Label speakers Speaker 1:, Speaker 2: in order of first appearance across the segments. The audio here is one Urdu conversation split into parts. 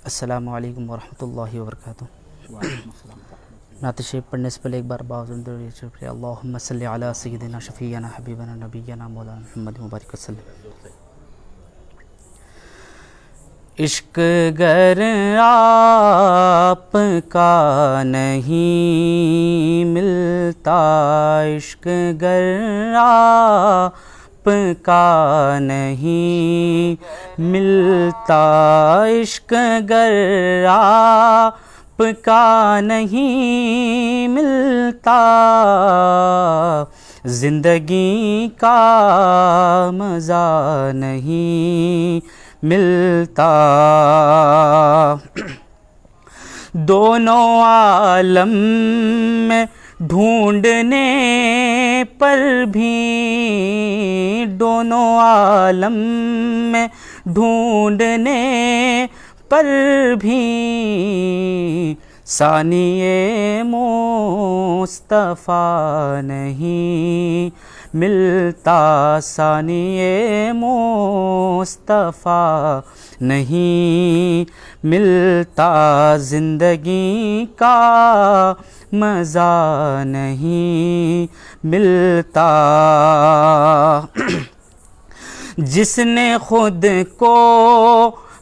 Speaker 1: السلام علیکم ورحمۃ اللہ وبرکاتہ۔ نعت شریف پڑھنے سے پہلے ایک بار شکریہ۔ اللہم صلی علی سیدنا شفیعنا حبیبنا نبینا مولانا محمد مبارک وسلم۔ عشق گر آپ کا نہیں ملتا، عشق گر آپ کا نہیں ملتا، عشق گر آپ کا نہیں ملتا، زندگی کا مزہ نہیں ملتا، دونوں عالم میں ڈھونڈنے پر بھی، دونوں عالم میں ڈھونڈنے پر بھی، ثانی مصطفیٰ نہیں ملتا، ثانی مصطفیٰ نہیں ملتا، زندگی کا مزہ نہیں ملتا، جس نے خود کو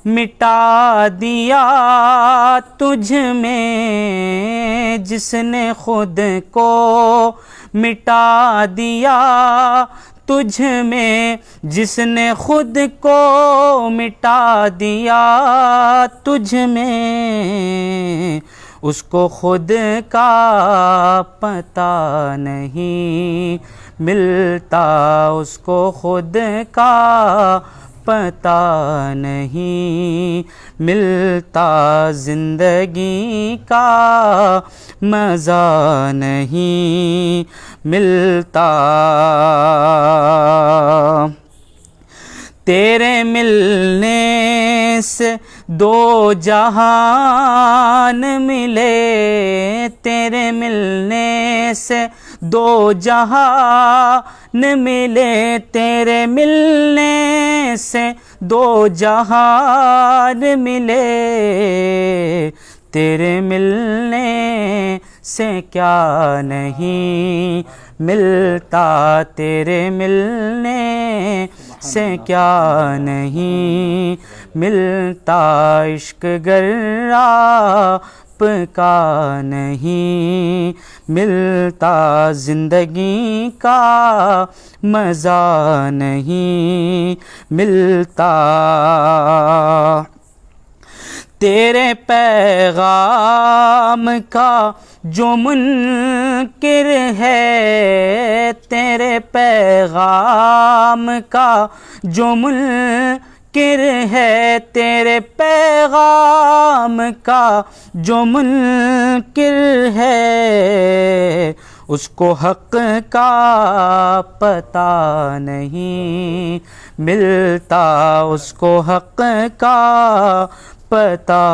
Speaker 1: مٹا دیا تجھ میں، جس نے خود کو مٹا دیا تجھ میں، جس نے خود کو مٹا دیا تجھ میں، اس کو خود کا پتہ نہیں ملتا، اس کو خود کا پتہ نہیں ملتا، زندگی کا مزہ نہیں ملتا، تیرے ملنے سے دو جہان ملے، تیرے ملنے سے دو جہان ملے، تیرے ملنے سے دو جہان ملے، تیرے ملنے سے کیا نہیں ملتا، تیرے ملنے سے کیا نہیں ملتا، عشق گر آپ کا نہیں ملتا، زندگی کا مزہ نہیں ملتا، تیرے پیغام کا جو منکر ہے، تیرے پیغام کا جو منکر ہے، تیرے پیغام کا جو منکر ہے، اس کو حق کا پتہ نہیں ملتا، اس کو حق کا پتہ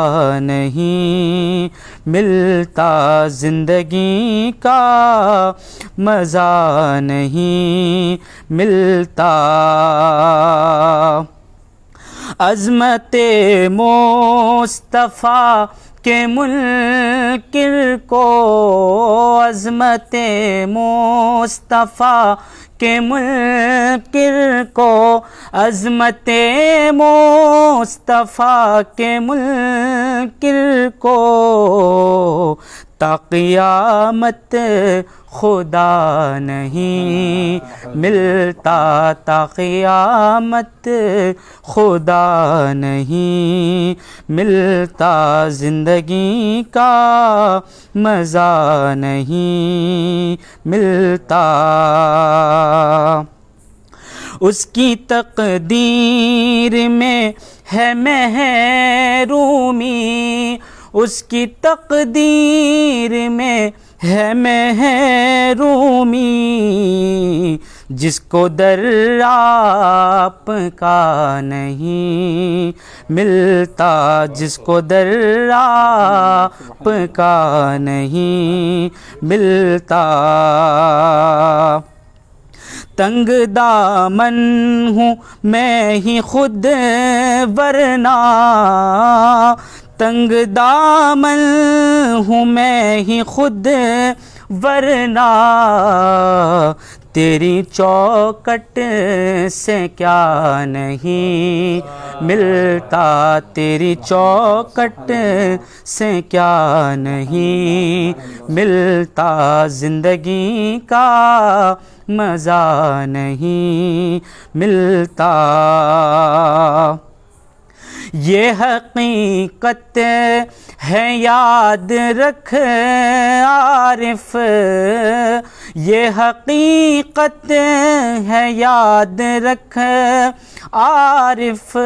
Speaker 1: نہیں ملتا، زندگی کا مزہ نہیں ملتا، عظمت مصطفیٰ کے منکر کو، عظمت مصطفیٰ کے منکر کو، عظمت مصطفیٰ کے منکر کو، تا قیامت خدا نہیں ملتا، تا قیامت خدا نہیں ملتا، زندگی کا مزہ نہیں ملتا، اس کی تقدیر میں ہے محرومی، اس کی تقدیر میں ہے محرومی، جس کو در آپ کا نہیں ملتا، جس کو در آپ کا نہیں ملتا، تنگ دامن ہوں میں ہی خود ورنہ تنگ دامن ہوں میں ہی خود، ورنہ تیری چوکٹ سے کیا نہیں ملتا، تیری چوکٹ سے کیا نہیں ملتا، زندگی کا مزہ نہیں ملتا۔ یہ حقیقت ہے یاد رکھ عارف، یہ حقیقت ہے یاد رکھ عارف،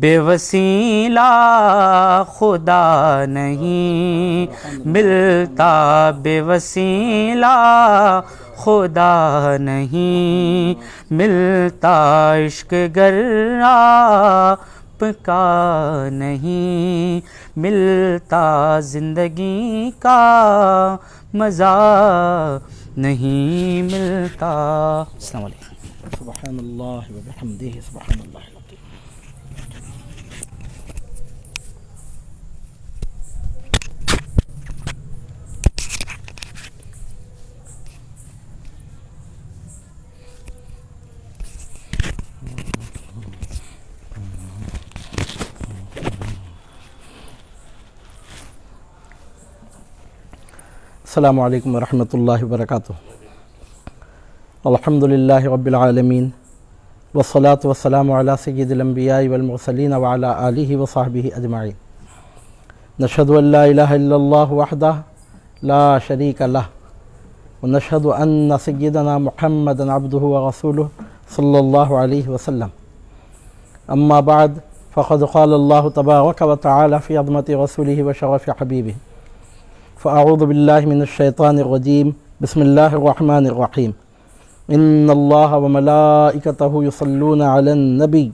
Speaker 1: بے وسیلہ خدا نہیں ملتا، بے وسیلہ خدا نہیں ملتا، عشق گر آپ کا نہیں ملتا، زندگی کا مزہ نہیں ملتا۔ السلام علیکم۔
Speaker 2: سبحان اللہ و بحمدہ، سبحان اللہ العظیم۔ السلام علیکم ورحمۃ اللہ وبرکاتہ۔ الحمد للہ رب العالمین، والصلاة والسلام علی سید الانبیاء والمرسلین وعلی آلہ وصحبہ اجمعین۔ نشہد ان لا الہ الا اللہ وحدہ لا شریک لہ، ونشہد ان سیدنا محمدا عبدہ ورسولہ صلی اللہ علیہ وسلم۔ اما بعد، فقد قال اللہ تبارک وتعالی فی عظمت رسولہ وشرف حبیبہ، فاعوذ باللہ من الشیطان الرجیم، بسم اللہ الرحمن الرحیم۔ ان اللہ وملائکتہ یصلون علی النبی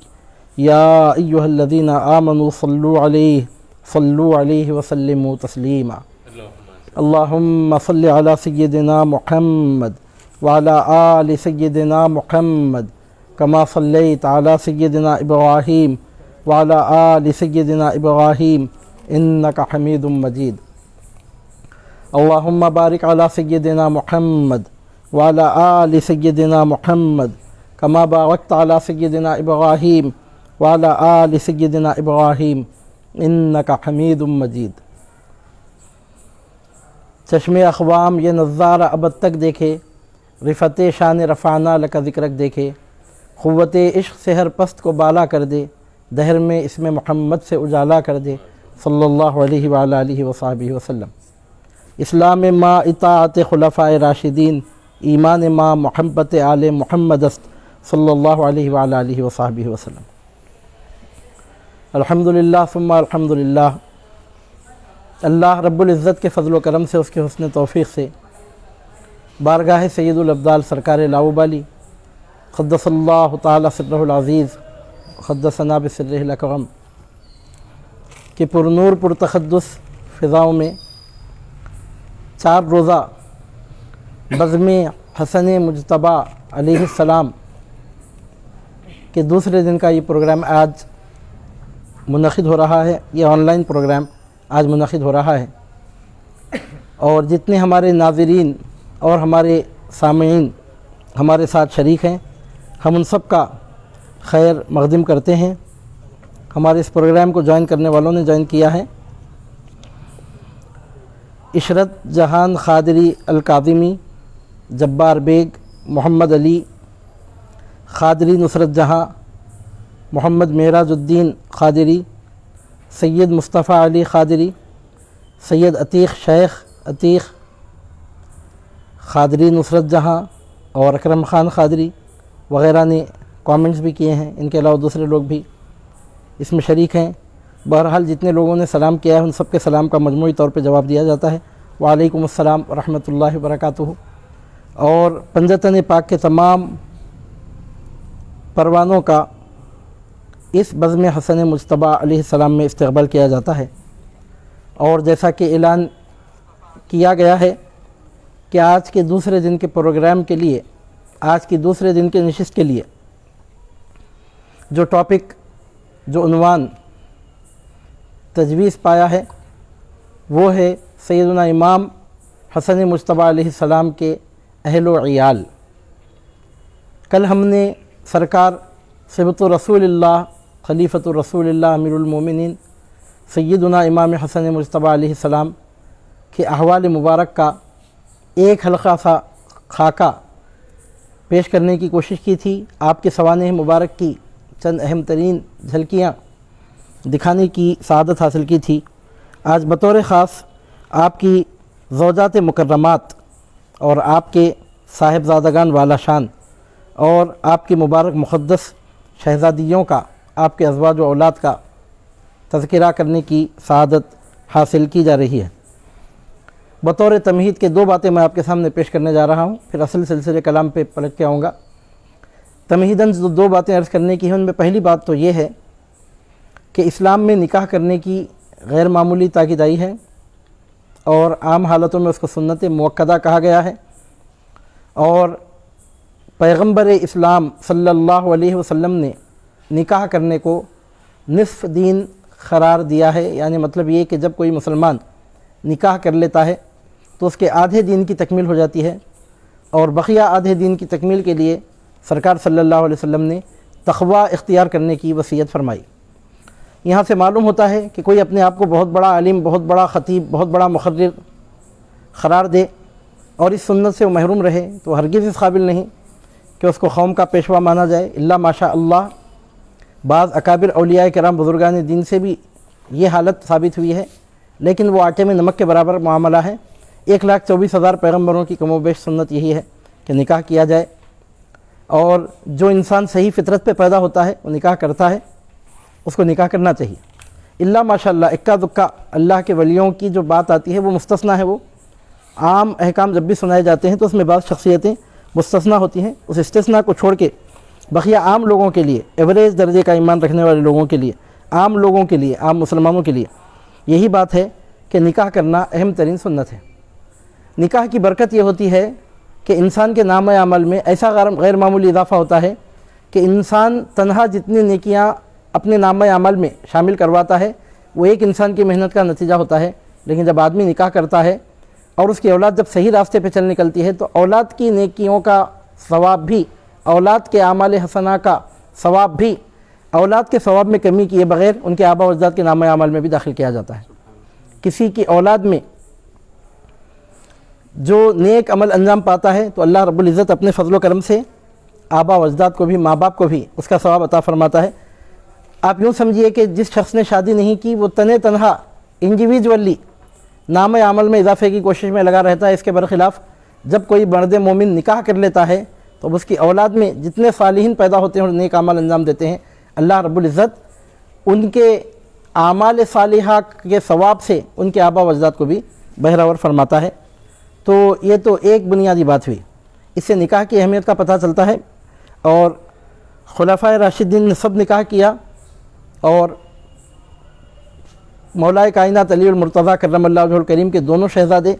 Speaker 2: یا ایہا الذین آمنوا صلوا علیہ وسلموا تسلیما۔ اللہم صل علی سیدنا محمد وعلی آل سیدنا محمد کما صلیت علی سیدنا ابراہیم وعلی آل سیدنا ابراہیم انک حمید مجید۔ اللہم بارک علی سیدنا محمد وعلی آل سیدنا محمد کما بارکت علی سیدنا ابراہیم وعلی آل سیدنا ابراہیم انک حمید مجید۔ چشم اقوام یہ نظارہ ابد تک دیکھے، رفت شان رفعنا لک ذکرک دیکھے، قوت عشق سے ہر پست کو بالا کر دے، دہر میں اسم محمد سے اجالا کر دے، صلی اللہ علیہ وعلی آلہ وصحبہ وسلم۔ اسلام ما اطاعت خلفاء راشدین، ایمان ما محبت آل محمد است، صلی اللہ علیہ وعلی آلہ وصحبہ وسلم۔ الحمدللہ ثم الحمدللہ، اللہ رب العزت کے فضل و کرم سے، اس کے حسن توفیق سے، بارگاہ سید الابدال سرکار لاؤبالی قدس اللہ تعالی سرہ العزیز قدسنا بسرہ الاکرم کہ پرنور پرتقدس فضاؤں میں 4 روزہ بزم حسن مجتبیٰ علیہ السلام کے دوسرے دن کا یہ پروگرام آج منعقد ہو رہا ہے۔ یہ آن لائن پروگرام آج منعقد ہو رہا ہے، اور جتنے ہمارے ناظرین اور ہمارے سامعین ہمارے ساتھ شریک ہیں، ہم ان سب کا خیر مقدم کرتے ہیں۔ ہمارے اس پروگرام کو جوائن کرنے والوں نے جوائن کیا ہے: عشرت جہان قادری الکاظمی، جبار بیگ، محمد علی قادری، نصرت جہاں، محمد معراج الدین قادری، سید مصطفیٰ علی قادری، سید عتیق شیخ عتیق قادری نصرت جہاں، اور اکرم خان قادری وغیرہ نے کامنٹس بھی کیے ہیں۔ ان کے علاوہ دوسرے لوگ بھی اس میں شریک ہیں۔ بہرحال جتنے لوگوں نے سلام کیا ہے ان سب کے سلام کا مجموعی طور پہ جواب دیا جاتا ہے۔ وعلیکم السلام ورحمۃ اللہ وبرکاتہ۔ اور پنجتن پاک کے تمام پروانوں کا اس بزم حسن مجتبیٰ علیہ السلام میں استقبال کیا جاتا ہے، اور جیسا کہ اعلان کیا گیا ہے کہ آج کے دوسرے دن کے پروگرام کے لیے، آج کی دوسرے دن کے نشست کے لیے جو ٹاپک، جو عنوان تجویز پایا ہے وہ ہے سیدنا امام حسن مجتبیٰ علیہ السلام کے اہل و عیال۔ کل ہم نے سرکار صبت رسول اللہ خلیفۃ رسول اللہ امیر المومنین سیدنا امام حسن مجتبیٰ علیہ السلام کے احوال مبارک کا ایک حلقہ سا خاکہ پیش کرنے کی کوشش کی تھی، آپ کے سوانح مبارک کی چند اہم ترین جھلکیاں دکھانے کی سعادت حاصل کی تھی۔ آج بطور خاص آپ کی زوجات مکرمات اور آپ کے صاحبزادگان والا شان اور آپ کی مبارک مقدس شہزادیوں کا، آپ کے ازواج و اولاد کا تذکرہ کرنے کی سعادت حاصل کی جا رہی ہے۔ بطور تمہید کے دو باتیں میں آپ کے سامنے پیش کرنے جا رہا ہوں، پھر اصل سلسلے کلام پہ پلٹ کے آؤں گا۔ تمہیداً دو باتیں عرض کرنے کی ہیں، ان میں پہلی بات تو یہ ہے کہ اسلام میں نکاح کرنے کی غیر معمولی تاکید آئی ہے اور عام حالتوں میں اس کو سنت موقدہ کہا گیا ہے، اور پیغمبر اسلام صلی اللہ علیہ وسلم نے نکاح کرنے کو نصف دین قرار دیا ہے، یعنی مطلب یہ کہ جب کوئی مسلمان نکاح کر لیتا ہے تو اس کے آدھے دین کی تکمیل ہو جاتی ہے، اور بقیہ آدھے دین کی تکمیل کے لیے سرکار صلی اللہ علیہ وسلم نے تقوی اختیار کرنے کی وصیت فرمائی۔ یہاں سے معلوم ہوتا ہے کہ کوئی اپنے آپ کو بہت بڑا عالم، بہت بڑا خطیب، بہت بڑا مقرر قرار دے اور اس سنت سے وہ محروم رہے تو ہرگز اس قابل نہیں کہ اس کو قوم کا پیشوا مانا جائے، الا ماشاء اللہ۔ بعض اکابر اولیاء کرام بزرگان دین سے بھی یہ حالت ثابت ہوئی ہے، لیکن وہ آٹے میں نمک کے برابر معاملہ ہے۔ 1,24,000 پیغمبروں کی کم و بیش سنت یہی ہے کہ نکاح کیا جائے، اور جو انسان صحیح فطرت پہ پیدا ہوتا ہے وہ نکاح کرتا ہے، اس کو نکاح کرنا چاہیے۔ الا ماشاء اللہ اکا دکا اللہ کے ولیوں کی جو بات آتی ہے وہ مستثنیٰ ہے، وہ عام احکام جب بھی سنائے جاتے ہیں تو اس میں بعض شخصیتیں مستثنیٰ ہوتی ہیں، اس استثناء کو چھوڑ کے بقیہ عام لوگوں کے لیے، ایوریج درجے کا ایمان رکھنے والے لوگوں کے لیے، عام لوگوں کے لیے، عام مسلمانوں کے لیے یہی بات ہے کہ نکاح کرنا اہم ترین سنت ہے۔ نکاح کی برکت یہ ہوتی ہے کہ انسان کے نامہ عمل میں ایسا غیر معمولی اضافہ ہوتا ہے کہ انسان تنہا جتنی نیکیاں اپنے نامہ عمل میں شامل کرواتا ہے وہ ایک انسان کی محنت کا نتیجہ ہوتا ہے، لیکن جب آدمی نکاح کرتا ہے اور اس کی اولاد جب صحیح راستے پہ چل نکلتی ہے تو اولاد کی نیکیوں کا ثواب بھی، اولاد کے اعمال حسنہ کا ثواب بھی اولاد کے ثواب میں کمی کیے بغیر ان کے آبا و اجداد کے نامہ عمل میں بھی داخل کیا جاتا ہے۔ کسی کی اولاد میں جو نیک عمل انجام پاتا ہے تو اللہ رب العزت اپنے فضل و کرم سے آبا و اجداد کو بھی، ماں باپ کو بھی اس کا ثواب عطا فرماتا ہے۔ آپ یوں سمجھیے کہ جس شخص نے شادی نہیں کی وہ تنہا انڈیویجولی نام عمل میں اضافے کی کوشش میں لگا رہتا ہے، اس کے برخلاف جب کوئی مرد مومن نکاح کر لیتا ہے تو اس کی اولاد میں جتنے صالحین پیدا ہوتے ہیں اور نیک اعمال انجام دیتے ہیں، اللہ رب العزت ان کے اعمال صالحہ کے ثواب سے ان کے آبا و اجداد کو بھی بہرور فرماتا ہے۔ تو یہ تو ایک بنیادی بات ہوئی، اس سے نکاح کی اہمیت کا پتہ چلتا ہے، اور خلفائے راشدین نے سب نکاح کیا، اور مولا کائنات علی المرتضیٰ کرم اللہ وجہہ الکریم کے دونوں شہزادے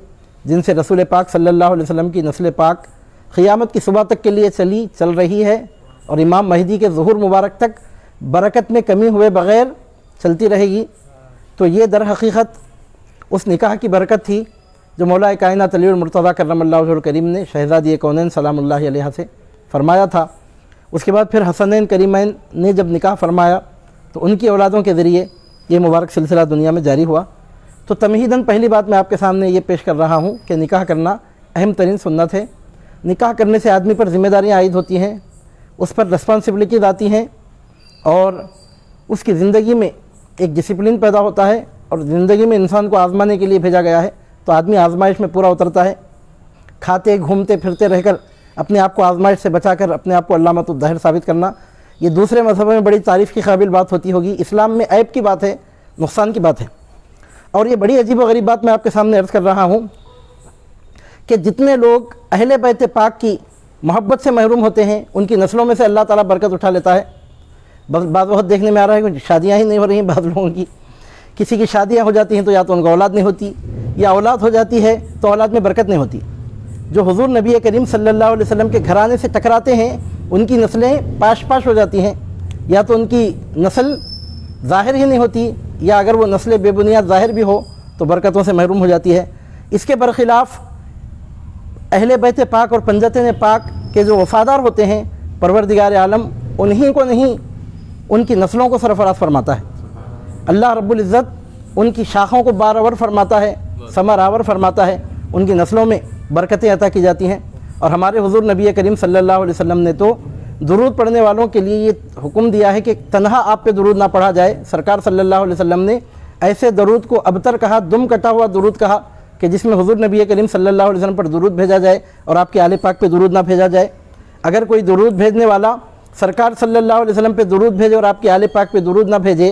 Speaker 2: جن سے رسول پاک صلی اللہ علیہ وسلم کی نسل پاک قیامت کی صبح تک کے لیے چل رہی ہے، اور امام مہدی کے ظہور مبارک تک برکت میں کمی ہوئے بغیر چلتی رہے گی، تو یہ در حقیقت اس نکاح کی برکت تھی جو مولا کائنات علی المرتضیٰ کرم اللہ وجہہ الکریم نے شہزادی کونین سلام اللہ علیہ سے فرمایا تھا۔ اس کے بعد پھر حسنین کریمین نے جب نکاح فرمایا تو ان کی اولادوں کے ذریعے یہ مبارک سلسلہ دنیا میں جاری ہوا۔ تو تمہیداً پہلی بات میں آپ کے سامنے یہ پیش کر رہا ہوں کہ نکاح کرنا اہم ترین سنت ہے۔ نکاح کرنے سے آدمی پر ذمہ داریاں عائد ہوتی ہیں، اس پر رسپانسبلٹیز آتی ہیں، اور اس کی زندگی میں ایک ڈسپلن پیدا ہوتا ہے، اور زندگی میں انسان کو آزمانے کے لیے بھیجا گیا ہے تو آدمی آزمائش میں پورا اترتا ہے۔ کھاتے گھومتے پھرتے رہ کر اپنے آپ کو آزمائش سے بچا کر اپنے آپ کو علامت الدہر ثابت کرنا، یہ دوسرے مذہبوں میں بڑی تعریف کی قابل بات ہوتی ہوگی، اسلام میں عیب کی بات ہے، نقصان کی بات ہے۔ اور یہ بڑی عجیب و غریب بات میں آپ کے سامنے عرض کر رہا ہوں کہ جتنے لوگ اہل بیت پاک کی محبت سے محروم ہوتے ہیں ان کی نسلوں میں سے اللہ تعالیٰ برکت اٹھا لیتا ہے۔ بعض وقت دیکھنے میں آ رہا ہے کہ شادیاں ہی نہیں ہو رہی ہیں بعض لوگوں کی، کسی کی شادیاں ہو جاتی ہیں تو یا تو ان کو اولاد نہیں ہوتی، یا اولاد ہو جاتی ہے تو اولاد میں برکت نہیں ہوتی۔ جو حضور نبی کریم صلی اللہ علیہ وسلم کے گھرانے سے ٹکراتے ہیں ان کی نسلیں پاش ہو جاتی ہیں، یا تو ان کی نسل ظاہر ہی نہیں ہوتی، یا اگر وہ نسل بے بنیاد ظاہر بھی ہو تو برکتوں سے محروم ہو جاتی ہے۔ اس کے برخلاف اہل بیت پاک اور پنجتین پاک کے جو وفادار ہوتے ہیں، پروردگار عالم انہی کو نہیں، ان کی نسلوں کو سرفراز فرماتا ہے۔ اللہ رب العزت ان کی شاخوں کو بارآور فرماتا ہے، ثمر آور فرماتا ہے، ان کی نسلوں میں برکتیں عطا کی جاتی ہیں۔ اور ہمارے حضور نبی کریم صلی اللہ علیہ وسلم نے تو درود پڑھنے والوں کے لیے یہ حکم دیا ہے کہ تنہا آپ پہ درود نہ پڑھا جائے۔ سرکار صلی اللہ علیہ وسلم نے ایسے درود کو ابتر کہا، دم کٹا ہوا درود کہا کہ جس میں حضور نبی کریم صلی اللہ علیہ وسلم پر درود بھیجا جائے اور آپ کے آل پاک پہ درود نہ بھیجا جائے۔ اگر کوئی درود بھیجنے والا سرکار صلی اللہ علیہ وسلم پہ درود بھیجے اور آپ کے آل پاک پہ درود نہ بھیجے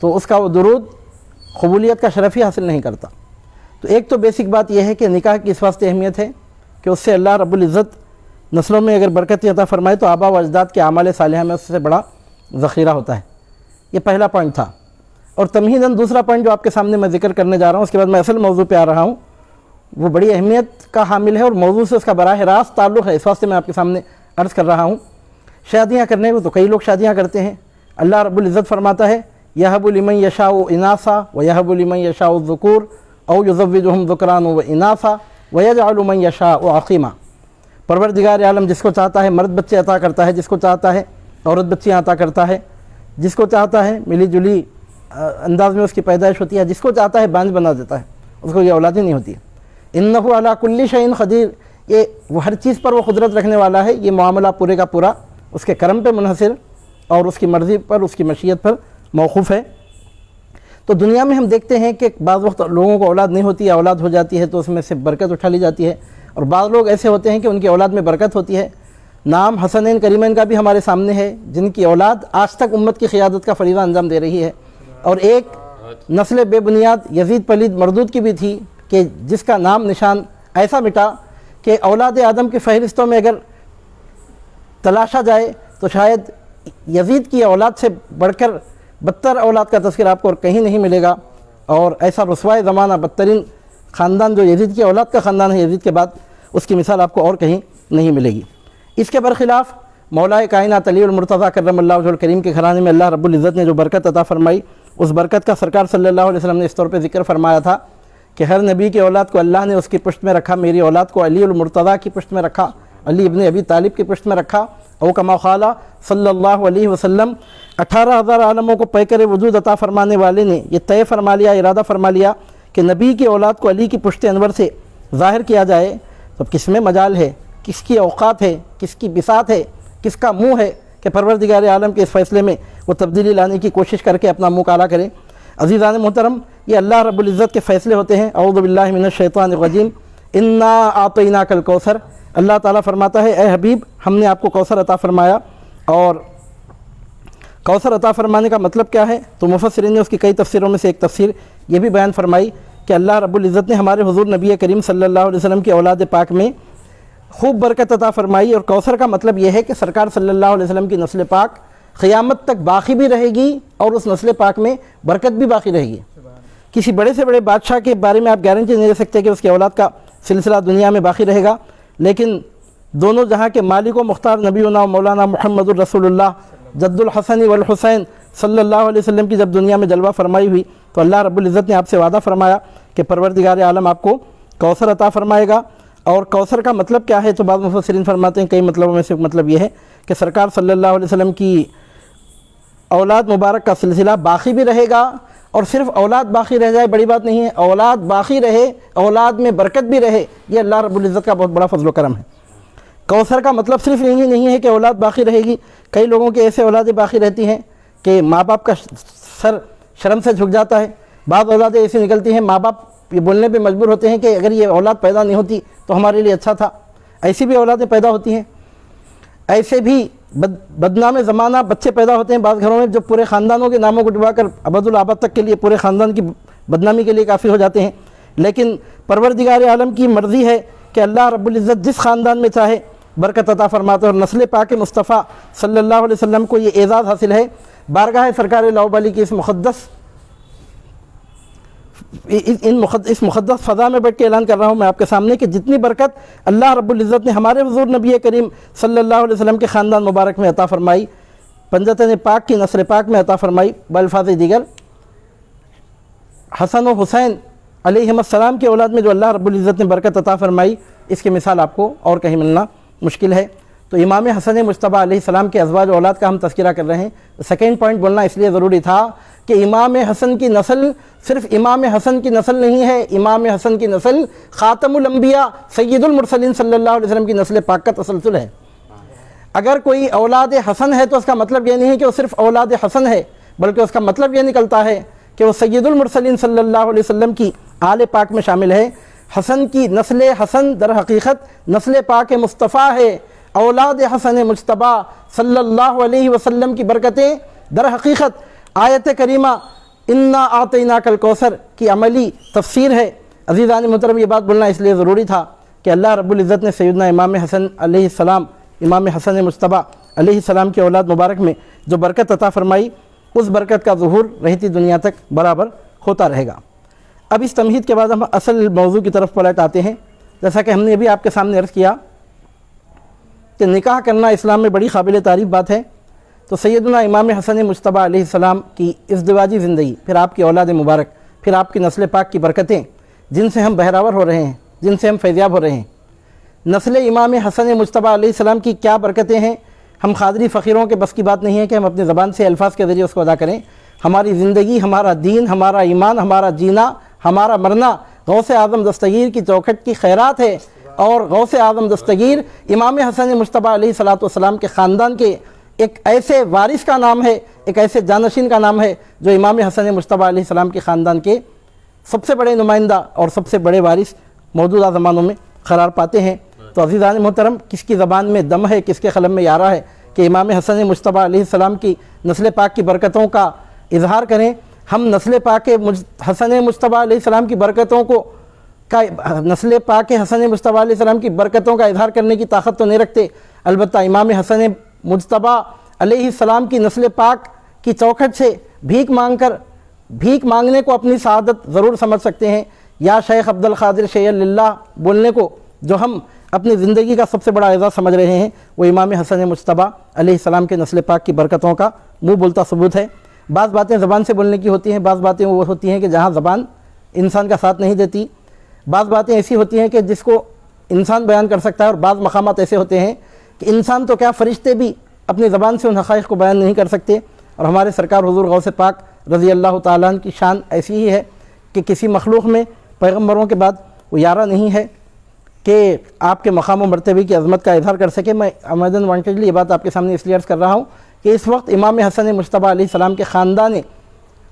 Speaker 2: تو اس کا وہ درود قبولیت کا شرف ہی حاصل نہیں کرتا۔ تو ایک تو بیسک بات یہ ہے کہ نکاح کی اس واسطے اہمیت ہے کہ اس سے اللہ رب العزت نسلوں میں اگر برکت عطا فرمائے تو آبا و اجداد کے اعمال صالحہ میں اس سے بڑا ذخیرہ ہوتا ہے۔ یہ پہلا پوائنٹ تھا۔ اور تمہیداً دوسرا پوائنٹ جو آپ کے سامنے میں ذکر کرنے جا رہا ہوں، اس کے بعد میں اصل موضوع پہ آ رہا ہوں، وہ بڑی اہمیت کا حامل ہے اور موضوع سے اس کا براہ راست تعلق ہے، اس واسطے میں آپ کے سامنے عرض کر رہا ہوں۔ شادیاں کرنے کو تو کئی لوگ شادیاں کرتے ہیں۔ اللہ رب العزت فرماتا ہے یَهَبُ لِمَن يَشَاءُ إِنَاثًا وَيَهَبُ لِمَن يَشَاءُ الذُّكُورَ أَوْ يُزَوِّجُهُمْ ذُكْرَانًا وَإِنَاثًا وَيَجْعَلُ مَن يَشَاءُ عَقِيمًا۔ پروردگار عالم جس کو چاہتا ہے مرد بچے عطا کرتا ہے، جس کو چاہتا ہے عورت بچیاں عطا کرتا ہے، جس کو چاہتا ہے ملی جلی انداز میں اس کی پیدائش ہوتی ہے، جس کو چاہتا ہے بانجھ بنا دیتا ہے، اس کو یہ اولاد ہی نہیں ہوتی ہے۔ اِنَّهُ عَلَىٰ كُلِّ شَيْءٍ قَدِيرٌ، یہ وہ ہر چیز پر وہ قدرت رکھنے والا ہے۔ یہ معاملہ پورے کا پورا اس کے کرم پہ منحصر اور اس کی مرضی پر، اس کی مشیت پر موقوف ہے۔ تو دنیا میں ہم دیکھتے ہیں کہ بعض وقت لوگوں کو اولاد نہیں ہوتی ہے، اولاد ہو جاتی ہے تو اس میں سے برکت اٹھا لی جاتی ہے، اور بعض لوگ ایسے ہوتے ہیں کہ ان کی اولاد میں برکت ہوتی ہے۔ نام حسنین کریمین کا بھی ہمارے سامنے ہے، جن کی اولاد آج تک امت کی قیادت کا فریضہ انجام دے رہی ہے، اور ایک نسل بے بنیاد یزید پلید مردود کی بھی تھی کہ جس کا نام نشان ایسا مٹا کہ اولاد آدم کی فہرستوں میں اگر تلاشا جائے تو شاید یزید کی اولاد سے بڑھ کر بدتر اولاد کا تذکر آپ کو اور کہیں نہیں ملے گا، اور ایسا رسوائے زمانہ بدترین خاندان جو یزید کی اولاد کا خاندان ہے، یزید کے بعد اس کی مثال آپ کو اور کہیں نہیں ملے گی۔ اس کے برخلاف مولا کائنات علی المرتضیٰ کرم اللہ وجہہ الکریم کے گھرانے میں اللہ رب العزت نے جو برکت عطا فرمائی، اس برکت کا سرکار صلی اللہ علیہ وسلم نے اس طور پہ ذکر فرمایا تھا کہ ہر نبی کی اولاد کو اللہ نے اس کی پشت میں رکھا، میری اولاد کو علی المرتضیٰ کی پشت میں رکھا، علی ابن ابی طالب کی پشت میں رکھا، او کما قال صلی اللہ علیہ وسلم۔ 18,000 عالموں کو پیکر وجود عطا فرمانے والے نے یہ طے فرما لیا، ارادہ فرما لیا کہ نبی کی اولاد کو علی کی پشت انور سے ظاہر کیا جائے، تو کس میں مجال ہے، کس کی اوقات ہے، کس کی بساط ہے، کس کا منہ ہے کہ پروردگار عالم کے اس فیصلے میں وہ تبدیلی لانے کی کوشش کر کے اپنا منہ کالا کرے۔ عزیزان محترم، یہ اللہ رب العزت کے فیصلے ہوتے ہیں۔ اعوذ باللہ من الشیطان الرجیم، انا اعطیناک الکوثر۔ اللہ تعالیٰ فرماتا ہے اے حبیب، ہم نے آپ کو کوثر عطا فرمایا۔ اور کوثر عطا فرمانے کا مطلب کیا ہے؟ تو مفسرین نے اس کی کئی تفسیروں میں سے ایک تفسیر یہ بھی بیان فرمائی کہ اللہ رب العزت نے ہمارے حضور نبی کریم صلی اللہ علیہ وسلم کی اولاد پاک میں خوب برکت عطا فرمائی، اور کوثر کا مطلب یہ ہے کہ سرکار صلی اللہ علیہ وسلم کی نسل پاک قیامت تک باقی بھی رہے گی، اور اس نسل پاک میں برکت بھی باقی رہے گی۔ کسی بڑے سے بڑے بادشاہ کے بارے میں آپ گارنٹی نہیں دے سکتے کہ اس کی اولاد کا سلسلہ دنیا میں باقی رہے گا، لیکن دونوں جہاں کے مالک و مختار نبینا و مولانا محمد الرسول اللہ جد الحسن والحسین صلی اللہ علیہ وسلم کی جب دنیا میں جلوہ فرمائی ہوئی تو اللہ رب العزت نے آپ سے وعدہ فرمایا کہ پروردگار عالم آپ کو کوثر عطا فرمائے گا۔ اور کوثر کا مطلب کیا ہے؟ تو بعض مفسرین فرماتے ہیں کئی مطلبوں میں سے ایک مطلب یہ ہے کہ سرکار صلی اللہ علیہ وسلم کی اولاد مبارک کا سلسلہ باقی بھی رہے گا، اور صرف اولاد باقی رہ جائے بڑی بات نہیں ہے، اولاد باقی رہے، اولاد میں برکت بھی رہے، یہ اللہ رب العزت کا بہت بڑا فضل و کرم ہے۔ کوثر کا مطلب صرف یہی نہیں ہے کہ اولاد باقی رہے گی، کئی لوگوں کے ایسے اولادیں باقی رہتی ہیں کہ ماں باپ کا سر شرم سے جھک جاتا ہے، بعض اولادیں ایسی نکلتی ہیں ماں باپ یہ بولنے پہ مجبور ہوتے ہیں کہ اگر یہ اولاد پیدا نہیں ہوتی تو ہمارے لیے اچھا تھا، ایسی بھی اولادیں پیدا ہوتی ہیں۔ ایسے بھی بدنام زمانہ بچے پیدا ہوتے ہیں بعض گھروں میں جو پورے خاندانوں کے ناموں کو ڈبا کر ابد الآباد تک کے لیے پورے خاندان کی بدنامی کے لیے کافی ہو جاتے ہیں، لیکن پروردگار عالم کی مرضی ہے کہ اللہ رب العزت جس خاندان میں چاہے برکت عطا فرماتے، اور نسل پاک مصطفیٰ صلی اللہ علیہ وسلم کو یہ اعزاز حاصل ہے۔ بارگاہ سرکار لاؤ علی کی اس مقدس فضا میں بیٹھ کے اعلان کر رہا ہوں میں آپ کے سامنے کہ جتنی برکت اللہ رب العزت نے ہمارے حضور نبی کریم صلی اللہ علیہ وسلم کے خاندان مبارک میں عطا فرمائی، پنجتین پاک کی نسل پاک میں عطا فرمائی، بالفاظ دیگر حسن و حسین علیہم السلام کی اولاد میں جو اللہ رب العزت نے برکت عطا فرمائی، اس کی مثال آپ کو اور کہیں ملنا مشکل ہے۔ تو امام حسن مجتبیٰ علیہ السلام کے ازواج و اولاد کا ہم تذکرہ کر رہے ہیں۔ سیکنڈ پوائنٹ بولنا اس لیے ضروری تھا کہ امام حسن کی نسل صرف امام حسن کی نسل نہیں ہے، امام حسن کی نسل خاتم الانبیاء سید المرسلین صلی اللہ علیہ وسلم کی نسل پاک کا تسلسل ہے۔ اگر کوئی اولاد حسن ہے تو اس کا مطلب یہ نہیں ہے کہ وہ صرف اولاد حسن ہے، بلکہ اس کا مطلب یہ نکلتا ہے کہ وہ سید المرسلین صلی اللہ علیہ وسلم کی آل پاک میں شامل ہے۔ حسن کی نسل حسن در حقیقت نسل پاک مصطفیٰ ہے۔ اولاد حسن مجتبیٰ صلی اللہ علیہ وسلم کی برکتیں در حقیقت آیت کریمہ انا اعطیناک الکوثر کی عملی تفسیر ہے۔ عزیزان محترم، یہ بات بولنا اس لیے ضروری تھا کہ اللہ رب العزت نے سیدنا امام حسن علیہ السلام، امام حسن مجتبیٰ علیہ السلام کی اولاد مبارک میں جو برکت عطا فرمائی، اس برکت کا ظہور رہتی دنیا تک برابر ہوتا رہے گا۔ اب اس تمہید کے بعد ہم اصل موضوع کی طرف پلٹ آتے ہیں۔ جیسا کہ ہم نے ابھی آپ کے سامنے عرض کیا کہ نکاح کرنا اسلام میں بڑی قابل تعریف بات ہے۔ تو سیدنا امام حسن مجتبیٰ علیہ السلام کی ازدواجی زندگی، پھر آپ کی اولاد مبارک، پھر آپ کی نسل پاک کی برکتیں جن سے ہم بہراور ہو رہے ہیں، جن سے ہم فیضیاب ہو رہے ہیں، نسل امام حسن مجتبیٰ علیہ السلام کی کیا برکتیں ہیں، ہم قادری فقیروں کے بس کی بات نہیں ہے کہ ہم اپنی زبان سے الفاظ کے ذریعے اس کو ادا کریں۔ ہماری زندگی، ہمارا دین، ہمارا ایمان، ہمارا جینا، ہمارا مرنا غوث اعظم دستگیر کی چوکھٹ کی خیرات ہے، اور غوث اعظم دستگیر امام حسن مجتبیٰ علیہ السلام کے خاندان کے ایک ایسے وارث کا نام ہے، ایک ایسے جانشین کا نام ہے جو امام حسن مجتبیٰ علیہ السلام کے خاندان کے سب سے بڑے نمائندہ اور سب سے بڑے وارث موجودہ زمانوں میں قرار پاتے ہیں۔ تو عزیزان محترم، کس کی زبان میں دم ہے، کس کے قلم میں یارہ ہے کہ امام حسن مجتبیٰ علیہ السلام کی نسل پاک کی برکتوں کا اظہار کریں۔ ہم نسل پاک حسن مجتبیٰ علیہ السلام کی برکتوں کو نسل پاک حسن مجتبیٰ علیہ السلام کی برکتوں کا اظہار کرنے کی طاقت تو نہیں رکھتے، البتہ امام حسن مجتبیٰ علیہ السلام کی نسل پاک کی چوکھٹ سے بھیک مانگنے کو اپنی سعادت ضرور سمجھ سکتے ہیں۔ یا شیخ عبد القادر شیع اللہ بولنے کو جو ہم اپنی زندگی کا سب سے بڑا اعزاز سمجھ رہے ہیں، وہ امام حسن مجتبیٰ علیہ السلام کے نسل پاک کی برکتوں کا منہ بولتا ثبوت ہے۔ بعض باتیں زبان سے بولنے کی ہوتی ہیں، بعض باتیں وہ ہوتی ہیں کہ جہاں زبان انسان کا ساتھ نہیں دیتی، بعض باتیں ایسی ہوتی ہیں کہ جس کو انسان بیان کر سکتا ہے، اور بعض مقامات ایسے ہوتے ہیں کہ انسان تو کیا فرشتے بھی اپنی زبان سے ان حقائق کو بیان نہیں کر سکتے۔ اور ہمارے سرکار حضور غوث پاک رضی اللہ تعالیٰ عنہ کی شان ایسی ہی ہے کہ کسی مخلوق میں پیغمبروں کے بعد وہ یارہ نہیں ہے کہ آپ کے مقام و مرتبے کی عظمت کا اظہار کر سکے۔ میں عمدن وانٹیڈلی یہ بات آپ کے سامنے اس لیے عرض کر رہا ہوں کہ اس وقت امام حسن مجتبیٰ علیہ السلام کے خاندان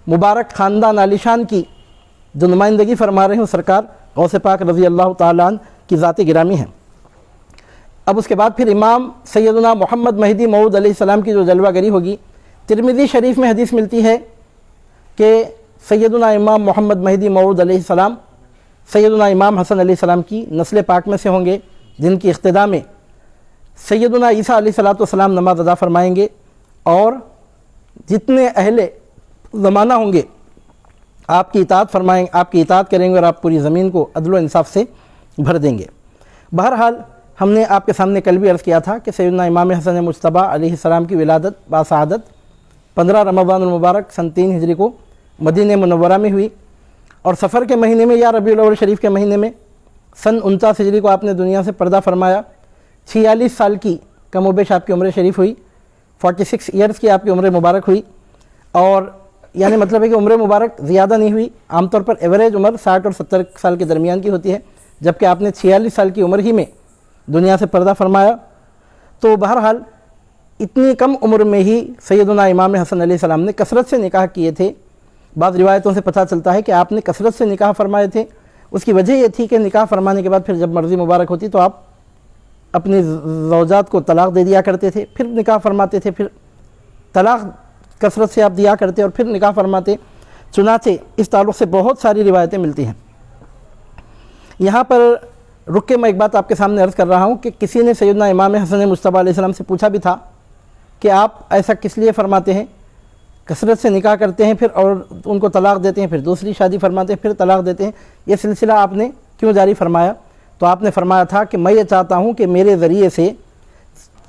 Speaker 2: مبارک، خاندان عالی شان کی جو نمائندگی فرما رہے ہیں، سرکار غوث پاک رضی اللہ تعالیٰ عنہ کی ذات گرامی ہے۔ اب اس کے بعد پھر امام سیدنا محمد مہدی موعود علیہ السلام کی جو جلوہ گری ہوگی، ترمذی شریف میں حدیث ملتی ہے کہ سیدنا امام محمد مہدی موعود علیہ السلام سیدنا امام حسن علیہ السلام کی نسل پاک میں سے ہوں گے، جن کی اقتداء میں سیدنا عیسیٰ علیہ السلام نماز ادا فرمائیں گے، اور جتنے اہل زمانہ ہوں گے آپ کی اطاعت کریں گے، اور آپ پوری زمین کو عدل و انصاف سے بھر دیں گے۔ بہرحال ہم نے آپ کے سامنے کل بھی عرض کیا تھا کہ سیدنا امام حسن مجتبیٰ علیہ السلام کی ولادت باسعادت 15 رمضان المبارک سن 3 ہجری کو مدینہ منورہ میں ہوئی، اور سفر کے مہینے میں یا ربیع الاول شریف کے مہینے میں سن 49 ہجری کو آپ نے دنیا سے پردہ فرمایا۔ 46 سال کی کم و بیش آپ کی عمر شریف ہوئی، 46 ایئرز کی آپ کی عمر مبارک ہوئی، اور یعنی مطلب ہے کہ عمر مبارک زیادہ نہیں ہوئی۔ عام طور پر ایوریج عمر 60 اور 70 سال کے درمیان کی ہوتی ہے، جبکہ آپ نے 46 سال کی عمر ہی میں دنیا سے پردہ فرمایا۔ تو بہرحال اتنی کم عمر میں ہی سیدنا امام حسن علیہ السلام نے کثرت سے نکاح کیے تھے۔ بعض روایتوں سے پتہ چلتا ہے کہ آپ نے کثرت سے نکاح فرمائے تھے۔ اس کی وجہ یہ تھی کہ نکاح فرمانے کے بعد پھر جب مرضی مبارک ہوتی تو آپ اپنی زوجات کو طلاق دے دیا کرتے تھے، پھر نکاح فرماتے تھے، پھر طلاق کثرت سے آپ دیا کرتے اور پھر نکاح فرماتے۔ چنانچہ اس تعلق سے بہت ساری روایتیں ملتی ہیں۔ یہاں پر رک کے میں ایک بات آپ کے سامنے عرض کر رہا ہوں کہ کسی نے سیدنا امام حسن مجتبیٰ علیہ السلام سے پوچھا بھی تھا کہ آپ ایسا کس لیے فرماتے ہیں، کثرت سے نکاح کرتے ہیں پھر اور ان کو طلاق دیتے ہیں، پھر دوسری شادی فرماتے ہیں، پھر طلاق دیتے ہیں، یہ سلسلہ آپ نے کیوں جاری فرمایا؟ تو آپ نے فرمایا تھا کہ میں یہ چاہتا ہوں کہ میرے ذریعے سے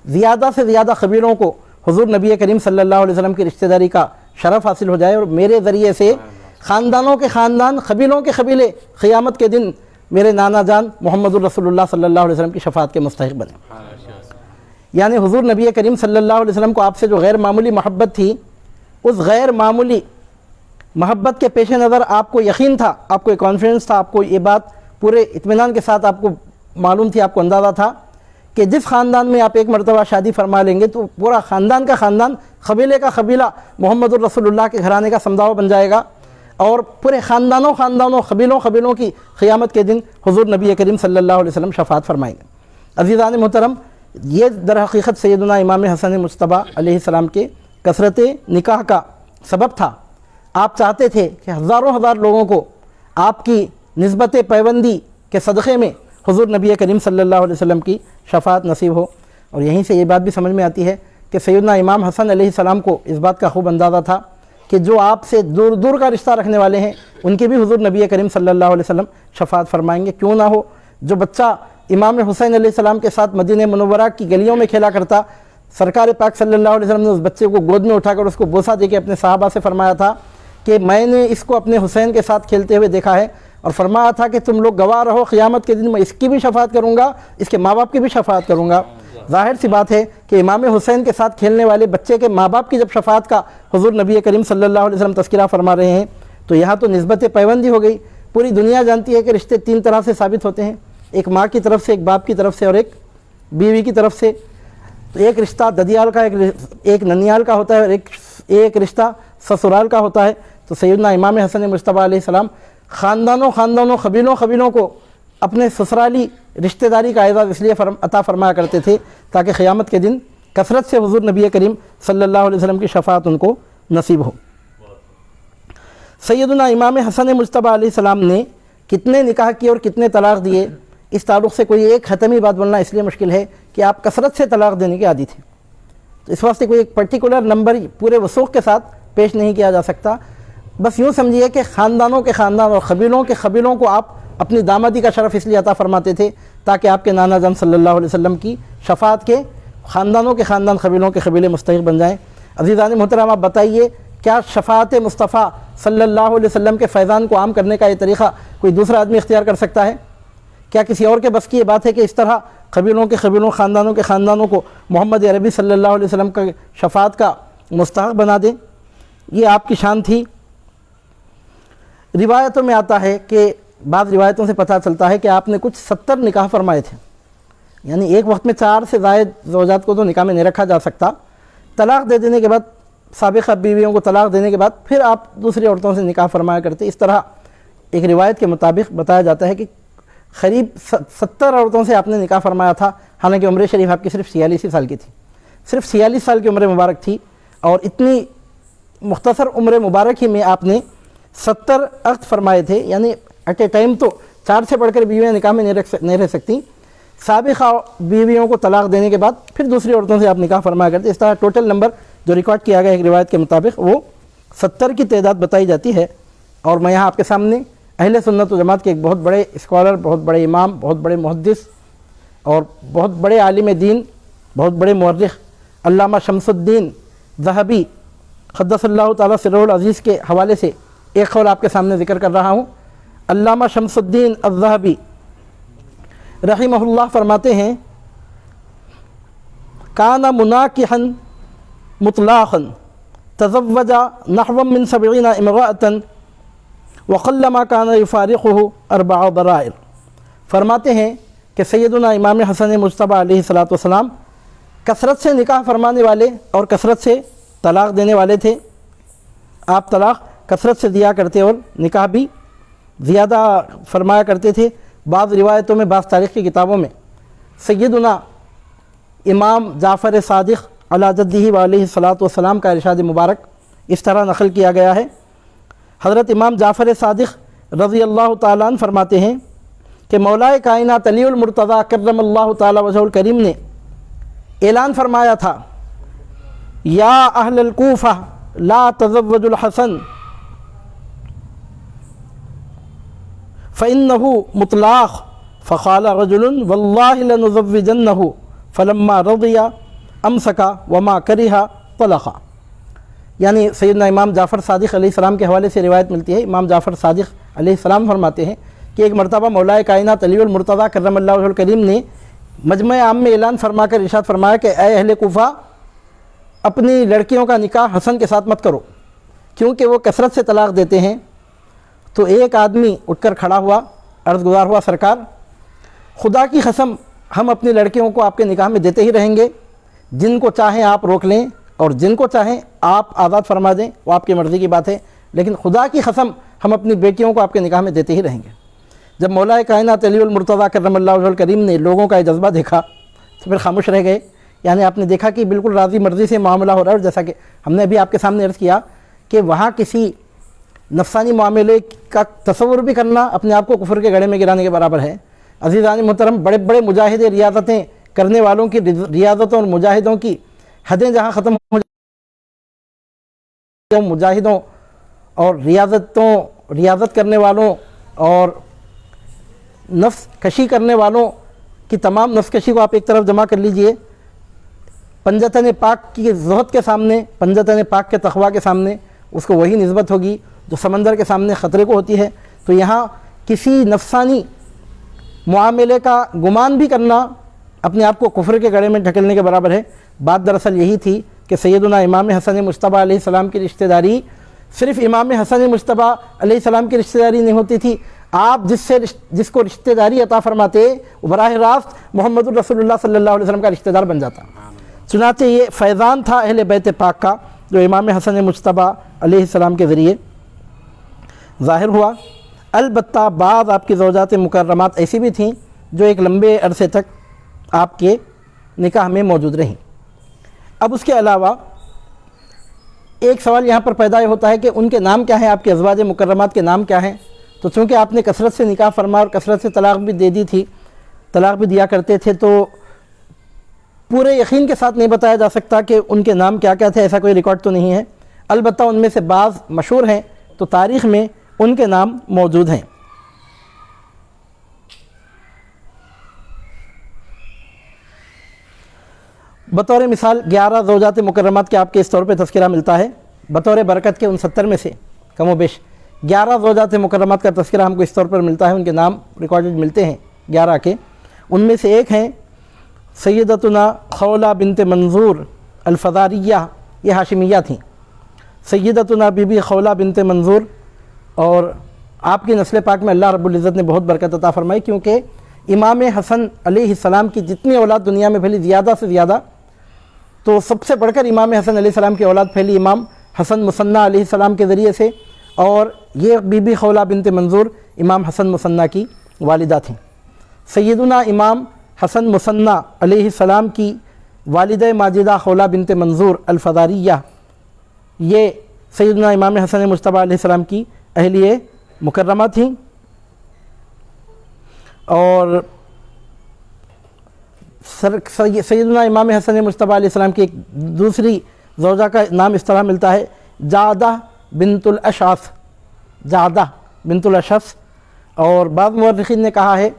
Speaker 2: زیادہ قبیلوں کو حضور نبی کریم صلی اللہ علیہ وسلم کی رشتہ داری کا شرف حاصل ہو جائے، اور میرے ذریعے سے خاندانوں کے خاندان، قبیلوں کے قبیلے قیامت کے دن میرے نانا جان محمد الرسول اللہ صلی اللہ علیہ وسلم کی شفاعت کے مستحق بنے۔ یعنی حضور نبی کریم صلی اللہ علیہ وسلم کو آپ سے جو غیر معمولی محبت تھی، اس غیر معمولی محبت کے پیش نظر آپ کو یقین تھا، آپ کو ایک کانفیڈنس تھا، آپ کو یہ بات پورے اطمینان کے ساتھ آپ کو معلوم تھی، آپ کو اندازہ تھا کہ جس خاندان میں آپ ایک مرتبہ شادی فرما لیں گے تو پورا خاندان کا خاندان، قبیلے کا قبیلہ محمد الرسول اللہ کے گھرانے کا سمداو بن جائے گا، اور پورے خاندانوں قبیلوں کی قیامت کے دن حضور نبی کریم صلی اللہ علیہ وسلم شفاعت فرمائیں گے۔ عزیزان محترم، یہ در حقیقت سیدنا امام حسن مجتبیٰ علیہ السلام کے کثرت نکاح کا سبب تھا۔ آپ چاہتے تھے کہ ہزار لوگوں کو آپ کی نسبت پیوندی کے صدقے میں حضور نبی کریم صلی اللہ علیہ وسلم کی شفاعت نصیب ہو، اور یہیں سے یہ بات بھی سمجھ میں آتی ہے کہ سیدنا امام حسن علیہ السلام کو اس بات کا خوب اندازہ تھا کہ جو آپ سے دور دور کا رشتہ رکھنے والے ہیں ان کی بھی حضور نبی کریم صلی اللہ علیہ وسلم شفاعت فرمائیں گے۔ کیوں نہ ہو، جو بچہ امام حسین علیہ السلام کے ساتھ مدینہ منورہ کی گلیوں میں کھیلا کرتا، سرکار پاک صلی اللہ علیہ وسلم نے اس بچے کو گود میں اٹھا کر اس کو بوسہ دے کے اپنے صحابہ سے فرمایا تھا کہ میں نے اس کو اپنے حسین کے ساتھ کھیلتے ہوئے دیکھا ہے، اور فرمایا تھا کہ تم لوگ گواہ رہو، قیامت کے دن میں اس کی بھی شفاعت کروں گا، اس کے ماں باپ کی بھی شفاعت کروں گا۔ ظاہر سی بات ہے کہ امام حسین کے ساتھ کھیلنے والے بچے کے ماں باپ کی جب شفاعت کا حضور نبی کریم صلی اللہ علیہ وسلم تذکرہ فرما رہے ہیں تو یہاں تو نسبت پیوندی ہو گئی۔ پوری دنیا جانتی ہے کہ رشتے تین طرح سے ثابت ہوتے ہیں، ایک ماں کی طرف سے، ایک باپ کی طرف سے، اور ایک بیوی کی طرف سے۔ تو ایک رشتہ ددیال کا، ایک ننیال کا ہوتا ہے، اور ایک رشتہ سسرال کا ہوتا ہے۔ تو سیدنا امام حسن مجتبیٰ علیہ السلام خاندانوں قبیلوں کو اپنے سسرالی رشتہ داری کا اعزاز اس لیے عطا فرمایا کرتے تھے تاکہ قیامت کے دن کثرت سے حضور نبی کریم صلی اللہ علیہ وسلم کی شفاعت ان کو نصیب ہو۔ سیدنا امام حسن مجتبیٰ علیہ السلام نے کتنے نکاح کیے اور کتنے طلاق دیے، اس تعلق سے کوئی ایک حتمی بات بولنا اس لیے مشکل ہے کہ آپ کثرت سے طلاق دینے کے عادی تھے، تو اس واسطے کوئی ایک پرٹیکولر نمبر پورے وثوق کے ساتھ پیش نہیں کیا جا سکتا۔ بس یوں سمجھیے کہ خاندانوں کے خاندان اور قبیلوں کو آپ اپنی دامادی کا شرف اس لیے عطا فرماتے تھے تاکہ آپ کے نانا جان صلی اللہ علیہ وسلم کی شفاعت کے خاندانوں کے خاندان، قبیلوں کے قبیلے مستحق بن جائیں۔ عزیزان محترم، آپ بتائیے کیا شفاعت مصطفیٰ صلی اللہ علیہ وسلم کے فیضان کو عام کرنے کا یہ طریقہ کوئی دوسرا آدمی اختیار کر سکتا ہے؟ کیا کسی اور کے بس کی یہ بات ہے کہ اس طرح قبیلوں کے خاندانوں کو محمد عربی صلی اللہ علیہ وسلم کا شفاعت کا مستحق بنا دیں؟ یہ آپ کی شان تھی۔ روایتوں میں آتا ہے کہ بعض روایتوں سے پتہ چلتا ہے کہ آپ نے کچھ 70 نکاح فرمائے تھے، یعنی ایک وقت میں 4 سے زائد زوجات کو تو نکاح میں نہیں رکھا جا سکتا۔ طلاق دے دینے کے بعد، سابقہ بیویوں کو طلاق دینے کے بعد پھر آپ دوسری عورتوں سے نکاح فرمایا کرتے۔ اس طرح ایک روایت کے مطابق بتایا جاتا ہے کہ قریب 70 عورتوں سے آپ نے نکاح فرمایا تھا، حالانکہ عمر شریف آپ کی صرف 46 سال کی تھی، صرف 46 سال کی عمر مبارک تھی، اور اتنی مختصر عمر مبارک ہی میں آپ نے 70 عقد فرمائے تھے۔ یعنی ایٹ اے ٹائم تو 4 سے بڑھ کر بیویاں نکاح میں نہیں رہ سکتی، سابقہ بیویوں کو طلاق دینے کے بعد پھر دوسری عورتوں سے آپ نکاح فرمایا کرتے۔ اس طرح ٹوٹل نمبر جو ریکارڈ کیا گیا ایک روایت کے مطابق وہ 70 کی تعداد بتائی جاتی ہے۔ اور میں یہاں آپ کے سامنے اہل سنت و جماعت کے ایک بہت بڑے اسکالر، بہت بڑے امام، بہت بڑے محدث اور بہت بڑے عالم دین، بہت بڑے مورخ علامہ شمس الدین ذہبی قدس اللہ تعالیٰ سرہ العزیز کے حوالے سے ایک قول آپ کے سامنے ذکر کر رہا ہوں۔ علامہ شمس الدین الذہبی رحمہ اللہ فرماتے ہیں، کان مناکحا مطلاقا تزوج نحو من 70 امرأة وقل ما کان یفارقہ 4 ضرائر۔ فرماتے ہیں کہ سیدنا امام حسن مجتبیٰ علیہ السلام کثرت سے نکاح فرمانے والے اور کثرت سے طلاق دینے والے تھے۔ آپ طلاق کثرت سے دیا کرتے اور نکاح بھی زیادہ فرمایا کرتے تھے۔ بعض روایتوں میں، بعض تاریخ کی کتابوں میں سیدنا امام جعفر صادق علی جدہ و علیہ السلام کا ارشاد مبارک اس طرح نقل کیا گیا ہے۔ حضرت امام جعفر صادق رضی اللہ تعالیٰ عنہ فرماتے ہیں کہ مولا کائنات علی المرتضیٰ کرم اللہ تعالیٰ وجہہ الکریم نے اعلان فرمایا تھا، یا اہل الکوفہ لا تزوجوا الحسن فإنه مطلاق، فقال رجل واللہ لنزوجنہ فلما رضی امسک وما کرہ طلق۔ یعنی سیدنا امام جعفر صادق علیہ السلام کے حوالے سے روایت ملتی ہے. امام جعفر صادق علیہ السلام فرماتے ہیں کہ ایک مرتبہ مولا کائنات علی المرتضیٰ کرم اللہ وجہہ الکریم نے مجمع عام میں اعلان فرما کر ارشاد فرمایا کہ اے اہل کوفہ، اپنی لڑکیوں کا نکاح حسن کے ساتھ مت کرو کیونکہ وہ کثرت سے طلاق دیتے ہیں. تو ایک آدمی اٹھ کر کھڑا ہوا، عرض گزار ہوا سرکار خدا کی قسم ہم اپنی لڑکیوں کو آپ کے نکاح میں دیتے ہی رہیں گے، جن کو چاہیں آپ روک لیں اور جن کو چاہیں آپ آزاد فرما دیں، وہ آپ کی مرضی کی بات ہے، لیکن خدا کی قسم ہم اپنی بیٹیوں کو آپ کے نکاح میں دیتے ہی رہیں گے. جب مولا کائنات علی المرتضیٰ کرم اللہ وجہہ الکریم نے لوگوں کا یہ جذبہ دیکھا تو پھر خاموش رہ گئے. یعنی آپ نے دیکھا کہ بالکل راضی مرضی سے معاملہ ہو رہا ہے، اور جیسا کہ ہم نے ابھی آپ کے سامنے عرض کیا کہ وہاں کسی نفسانی معاملے کا تصور بھی کرنا اپنے آپ کو کفر کے گڑھے میں گرانے کے برابر ہے. عزیزان محترم، بڑے بڑے مجاہد ریاضتیں کرنے والوں کی ریاضتوں اور مجاہدوں کی حدیں جہاں ختم ہو جائیں، مجاہدوں اور ریاضت کرنے والوں اور نفس کشی کرنے والوں کی تمام نفس کشی کو آپ ایک طرف جمع کر لیجئے، پنجتن پاک کی زہد کے سامنے، پنجتن پاک کے تقویٰ کے سامنے اس کو وہی نسبت ہوگی جو سمندر کے سامنے خطرے کو ہوتی ہے. تو یہاں کسی نفسانی معاملے کا گمان بھی کرنا اپنے آپ کو کفر کے گڑھے میں ڈھکیلنے کے برابر ہے. بات دراصل یہی تھی کہ سیدنا امام حسن مجتبیٰ علیہ السلام کی رشتہ داری صرف امام حسن مجتبیٰ علیہ السلام کی رشتہ داری نہیں ہوتی تھی، آپ جس کو رشتہ داری عطا فرماتے وہ براہ راست محمد الرسول اللہ صلی اللہ علیہ وسلم کا رشتہ دار بن جاتا. چنانچہ یہ فیضان تھا اہل بیت پاک کا جو امام حسن مجتبیٰ علیہ السلام کے ذریعے ظاہر ہوا. البتہ بعض آپ کی زوجات مکرمات ایسی بھی تھیں جو ایک لمبے عرصے تک آپ کے نکاح میں موجود رہیں. اب اس کے علاوہ ایک سوال یہاں پر پیدا ہوتا ہے کہ ان کے نام کیا ہیں، آپ کے ازواج مکرمات کے نام کیا ہیں. تو چونکہ آپ نے کثرت سے نکاح فرما اور کثرت سے طلاق بھی دے دی تھی، طلاق بھی دیا کرتے تھے، تو پورے یقین کے ساتھ نہیں بتایا جا سکتا کہ ان کے نام کیا کیا تھے، ایسا کوئی ریکارڈ تو نہیں ہے. البتہ ان میں سے بعض مشہور ہیں تو تاریخ میں ان کے نام موجود ہیں. بطور مثال 11 زوجات مکرمات کے آپ کے اس طور پہ تذکرہ ملتا ہے. بطور برکت کے ان 70 میں سے کم و بیش 11 زوجات مکرمات کا تذکرہ ہم کو اس طور پر ملتا ہے، ان کے نام ریکارڈڈ ملتے ہیں 11 کے. ان میں سے ایک ہیں سیدتنا خولہ بنت منظور الفزاریہ، یہ ہاشمیہ تھیں. سیدتنا بی بی خولہ بنت منظور، اور آپ کی نسل پاک میں اللہ رب العزت نے بہت برکت عطا فرمائی، کیونکہ امام حسن علیہ السلام کی جتنی اولاد دنیا میں پھیلی زیادہ سے زیادہ، تو سب سے بڑھ کر امام حسن علیہ السلام کی اولاد پھیلی امام حسن مثنیٰ علیہ السلام کے ذریعے سے، اور یہ بی بی خولہ بنت منظور امام حسن مثنیٰ کی والدہ تھیں. سیدنا امام حسن مثنیٰ علیہ السلام کی والدہ ماجدہ خولہ بنت منظور الفزاریہ، یہ سیدنا امام حسن مجتبیٰ علیہ السلام کی اہلیہ مکرمہ تھیں. اور سیدنا امام حسن مجتبیٰ علیہ السلام کی ایک دوسری زوجہ کا نام اس طرح ملتا ہے جعدہ بنت الاشعث، جعدہ بنت الاشعث. اور بعض مورخین نے کہا ہے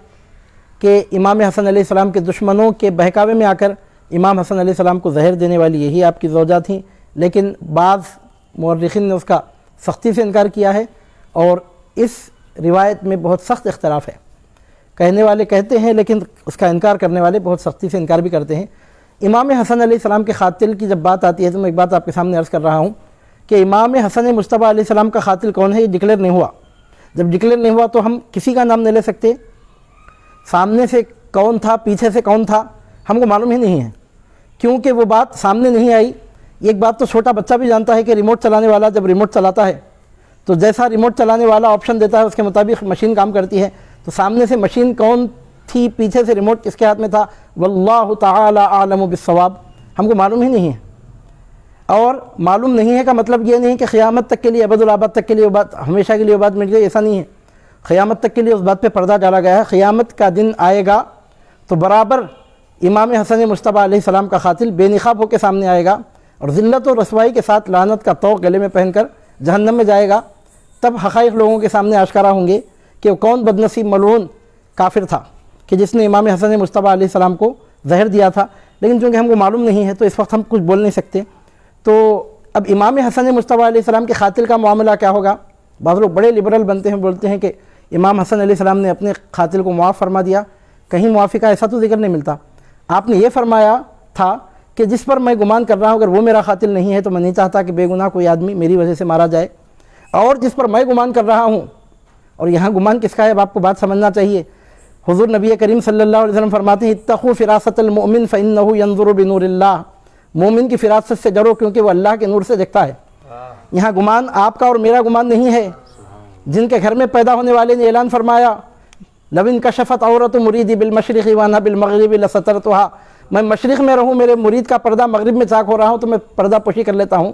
Speaker 2: کہ امام حسن علیہ السلام کے دشمنوں کے بہکاوے میں آ کر امام حسن علیہ السلام کو زہر دینے والی یہی آپ کی زوجہ تھیں، لیکن بعض مورخین نے اس کا سختی سے انکار کیا ہے، اور اس روایت میں بہت سخت اختلاف ہے. کہنے والے کہتے ہیں لیکن اس کا انکار کرنے والے بہت سختی سے انکار بھی کرتے ہیں. امام حسن علیہ السلام کے قاتل کی جب بات آتی ہے تو میں ایک بات آپ کے سامنے عرض کر رہا ہوں کہ امام حسن مجتبیٰ علیہ السلام کا قاتل کون ہے، یہ ڈکلیئر نہیں ہوا. جب ڈکلیئر نہیں ہوا تو ہم کسی کا نام نہیں لے سکتے. سامنے سے کون تھا، پیچھے سے کون تھا، ہم کو معلوم ہی نہیں ہے، کیونکہ وہ بات سامنے نہیں آئی. ایک بات تو چھوٹا بچہ بھی جانتا ہے کہ ریموٹ چلانے والا جب ریموٹ چلاتا ہے تو جیسا ریموٹ چلانے والا آپشن دیتا ہے اس کے مطابق مشین کام کرتی ہے. تو سامنے سے مشین کون تھی، پیچھے سے ریموٹ کس کے ہاتھ میں تھا، واللہ تعالی اعلم بالصواب، ہم کو معلوم ہی نہیں ہے. اور معلوم نہیں ہے کا مطلب یہ نہیں کہ قیامت تک کے لیے، ابد الآباد تک کے لیے وہ بات، ہمیشہ کے لیے وہ بات مٹ گئی، ایسا نہیں ہے. قیامت تک کے لیے اس بات پہ پردہ ڈالا گیا ہے. قیامت کا دن آئے گا تو برابر امام حسن مجتبیٰ علیہ السلام کا قاتل بے نقاب ہو کے سامنے آئے گا اور ذلت و رسوائی کے ساتھ لعنت کا طوق گلے میں پہن کر جہنم میں جائے گا. تب حقائق لوگوں کے سامنے آشکارا ہوں گے کہ وہ کون بدنصیب ملعون کافر تھا کہ جس نے امام حسن مجتبیٰ علیہ السلام کو زہر دیا تھا. لیکن چونکہ ہم کو معلوم نہیں ہے تو اس وقت ہم کچھ بول نہیں سکتے. تو اب امام حسن مصطفیٰ علیہ السلام کے قاتل کا معاملہ کیا ہوگا؟ بعض لوگ بڑے لبرل بنتے ہیں، بولتے ہیں کہ امام حسن علیہ السلام نے اپنے قاتل کو معاف فرما دیا. کہیں معافی کا ایسا تو ذکر نہیں ملتا. آپ نے یہ فرمایا تھا کہ جس پر میں گمان کر رہا ہوں اگر وہ میرا قاتل نہیں ہے تو میں نہیں چاہتا کہ بے گناہ کوئی آدمی میری وجہ سے مارا جائے. اور جس پر میں گمان کر رہا ہوں، اور یہاں گمان کس کا ہے اب آپ کو بات سمجھنا چاہیے. حضور نبی کریم صلی اللہ علیہ وسلم فرماتے ہیں اتقوا فراست المؤمن فإنه ينظر بنور اللہ. مومن کی فراست سے ڈرو کیونکہ وہ اللہ کے نور سے دیکھتا ہے. یہاں گمان آپ کا اور میرا گمان نہیں ہے. جن کے گھر میں پیدا ہونے والے نے اعلان فرمایا لو انکشفت عورت مریدی بالمشرق وانا بالمغرب لسترتها. میں مشرق میں رہوں، میرے مرید کا پردہ مغرب میں چاک ہو رہا ہوں تو میں پردہ پوشی کر لیتا ہوں.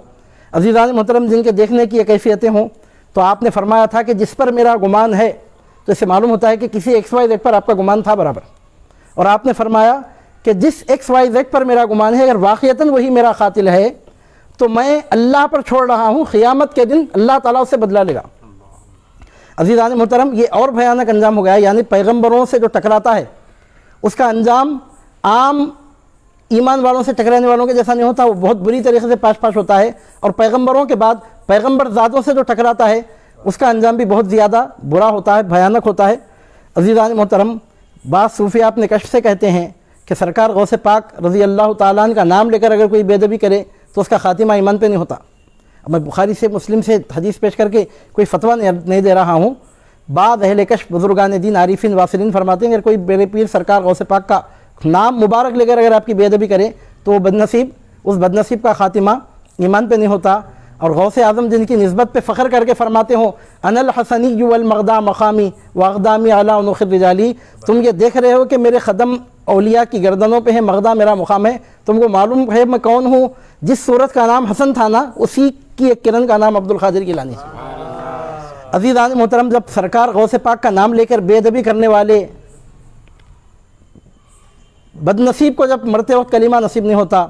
Speaker 2: عزیزان محترم، جن کے دیکھنے کی یہ کیفیتیں ہوں، تو آپ نے فرمایا تھا کہ جس پر میرا گمان ہے، تو اس سے معلوم ہوتا ہے کہ کسی ایکس وائی زیڈ پر آپ کا گمان تھا برابر. اور آپ نے فرمایا کہ جس ایکس وائی زیڈ پر میرا گمان ہے اگر واقعتاً وہی میرا قاتل ہے تو میں اللہ پر چھوڑ رہا ہوں، قیامت کے دن اللہ تعالیٰ اس سے بدلہ لے گا. عزیزان محترم، یہ اور بھیانک انجام ہو گیا. یعنی پیغمبروں سے جو ٹکراتا ہے اس کا انجام عام ایمان والوں سے ٹکرانے والوں کے جیسا نہیں ہوتا، وہ بہت بری طریقے سے پاش ہوتا ہے. اور پیغمبروں کے بعد پیغمبر ذاتوں سے جو ٹکراتا ہے اس کا انجام بھی بہت زیادہ برا ہوتا ہے، بھیانک ہوتا ہے. عزیزان محترم، بعض صوفیہ اپنے کشف سے کہتے ہیں کہ سرکار غوث پاک رضی اللہ تعالیٰ عنہ کا نام لے کر اگر کوئی بے ادبی کرے تو اس کا خاتمہ ایمان پہ نہیں ہوتا. اب میں بخاری سے مسلم سے حدیث پیش کر کے کوئی فتویٰ نہیں دے رہا ہوں. بعض اہل کشف بزرگان دین عارفین واصلین فرماتے ہیں اگر کوئی میرے پیر سرکار غوث پاک کا نام مبارک لے کر اگر آپ کی بے ادبی کرے تو وہ بدنصیب، اس بدنصیب کا خاتمہ ایمان پہ نہیں ہوتا. اور غوث اعظم جن کی نسبت پہ فخر کر کے فرماتے ہوں انا الحسنی والمغدا مقامی واقدامی علی عنق الرجالی. تم یہ دیکھ رہے ہو کہ میرے قدم اولیاء کی گردنوں پہ ہیں، مغدا میرا مقام ہے. تم کو معلوم ہے میں کون ہوں؟ جس صورت کا نام حسن تھا نا، اسی کی ایک کرن کا نام عبد القادر گیلانی. عزیزان محترم، جب سرکار غوث پاک کا نام لے کر بے ادبی کرنے والے بدنصیب کو جب مرتے وقت کلمہ نصیب نہیں ہوتا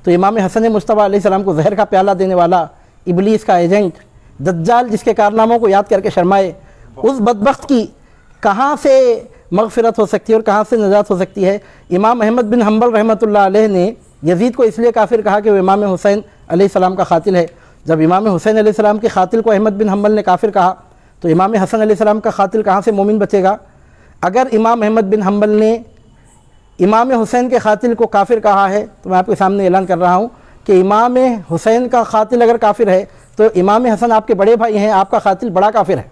Speaker 2: تو امام حسن مصطفیٰ علیہ السلام کو زہر کا پیالہ دینے والا ابلیس کا ایجنٹ دجال، جس کے کارناموں کو یاد کر کے شرمائے، اس بدبخت کی کہاں سے مغفرت ہو سکتی ہے اور کہاں سے نجات ہو سکتی ہے؟ امام احمد بن حنبل رحمۃ اللہ علیہ نے یزید کو اس لیے کافر کہا کہ وہ امام حسین علیہ السلام کا قاتل ہے. جب امام حسین علیہ السلام کے قاتل کو احمد بن حنبل نے کافر کہا تو امام حسن علیہ السلام کا قاتل کہاں سے مومن بچے گا؟ اگر امام احمد بن حنبل نے امام حسین کے قاتل کو کافر کہا ہے تو میں آپ کے سامنے اعلان کر رہا ہوں کہ امام حسین کا قاتل اگر کافر ہے تو امام حسن آپ کے بڑے بھائی ہیں، آپ کا قاتل بڑا کافر ہے.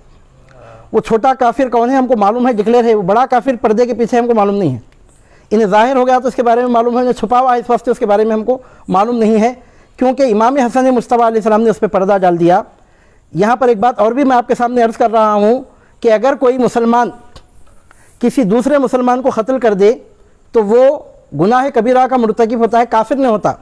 Speaker 2: وہ چھوٹا کافر کون ہے ہم کو معلوم ہے، ڈکلیئر ہے. وہ بڑا کافر پردے کے پیچھے ہم کو معلوم نہیں ہے. انہیں ظاہر ہو گیا تو اس کے بارے میں معلوم ہے، انہیں چھپا ہوا اس واسطے اس کے بارے میں ہم کو معلوم نہیں ہے، کیونکہ امام حسن مصطفیٰ علیہ السلام نے اس پہ پردہ ڈال دیا. یہاں پر ایک بات اور بھی میں آپ کے سامنے عرض کر رہا ہوں کہ اگر کوئی مسلمان کسی دوسرے مسلمان کو قتل کر دے تو وہ گناہ کبیرہ کا مرتکب ہوتا ہے، کافر نہیں ہوتا.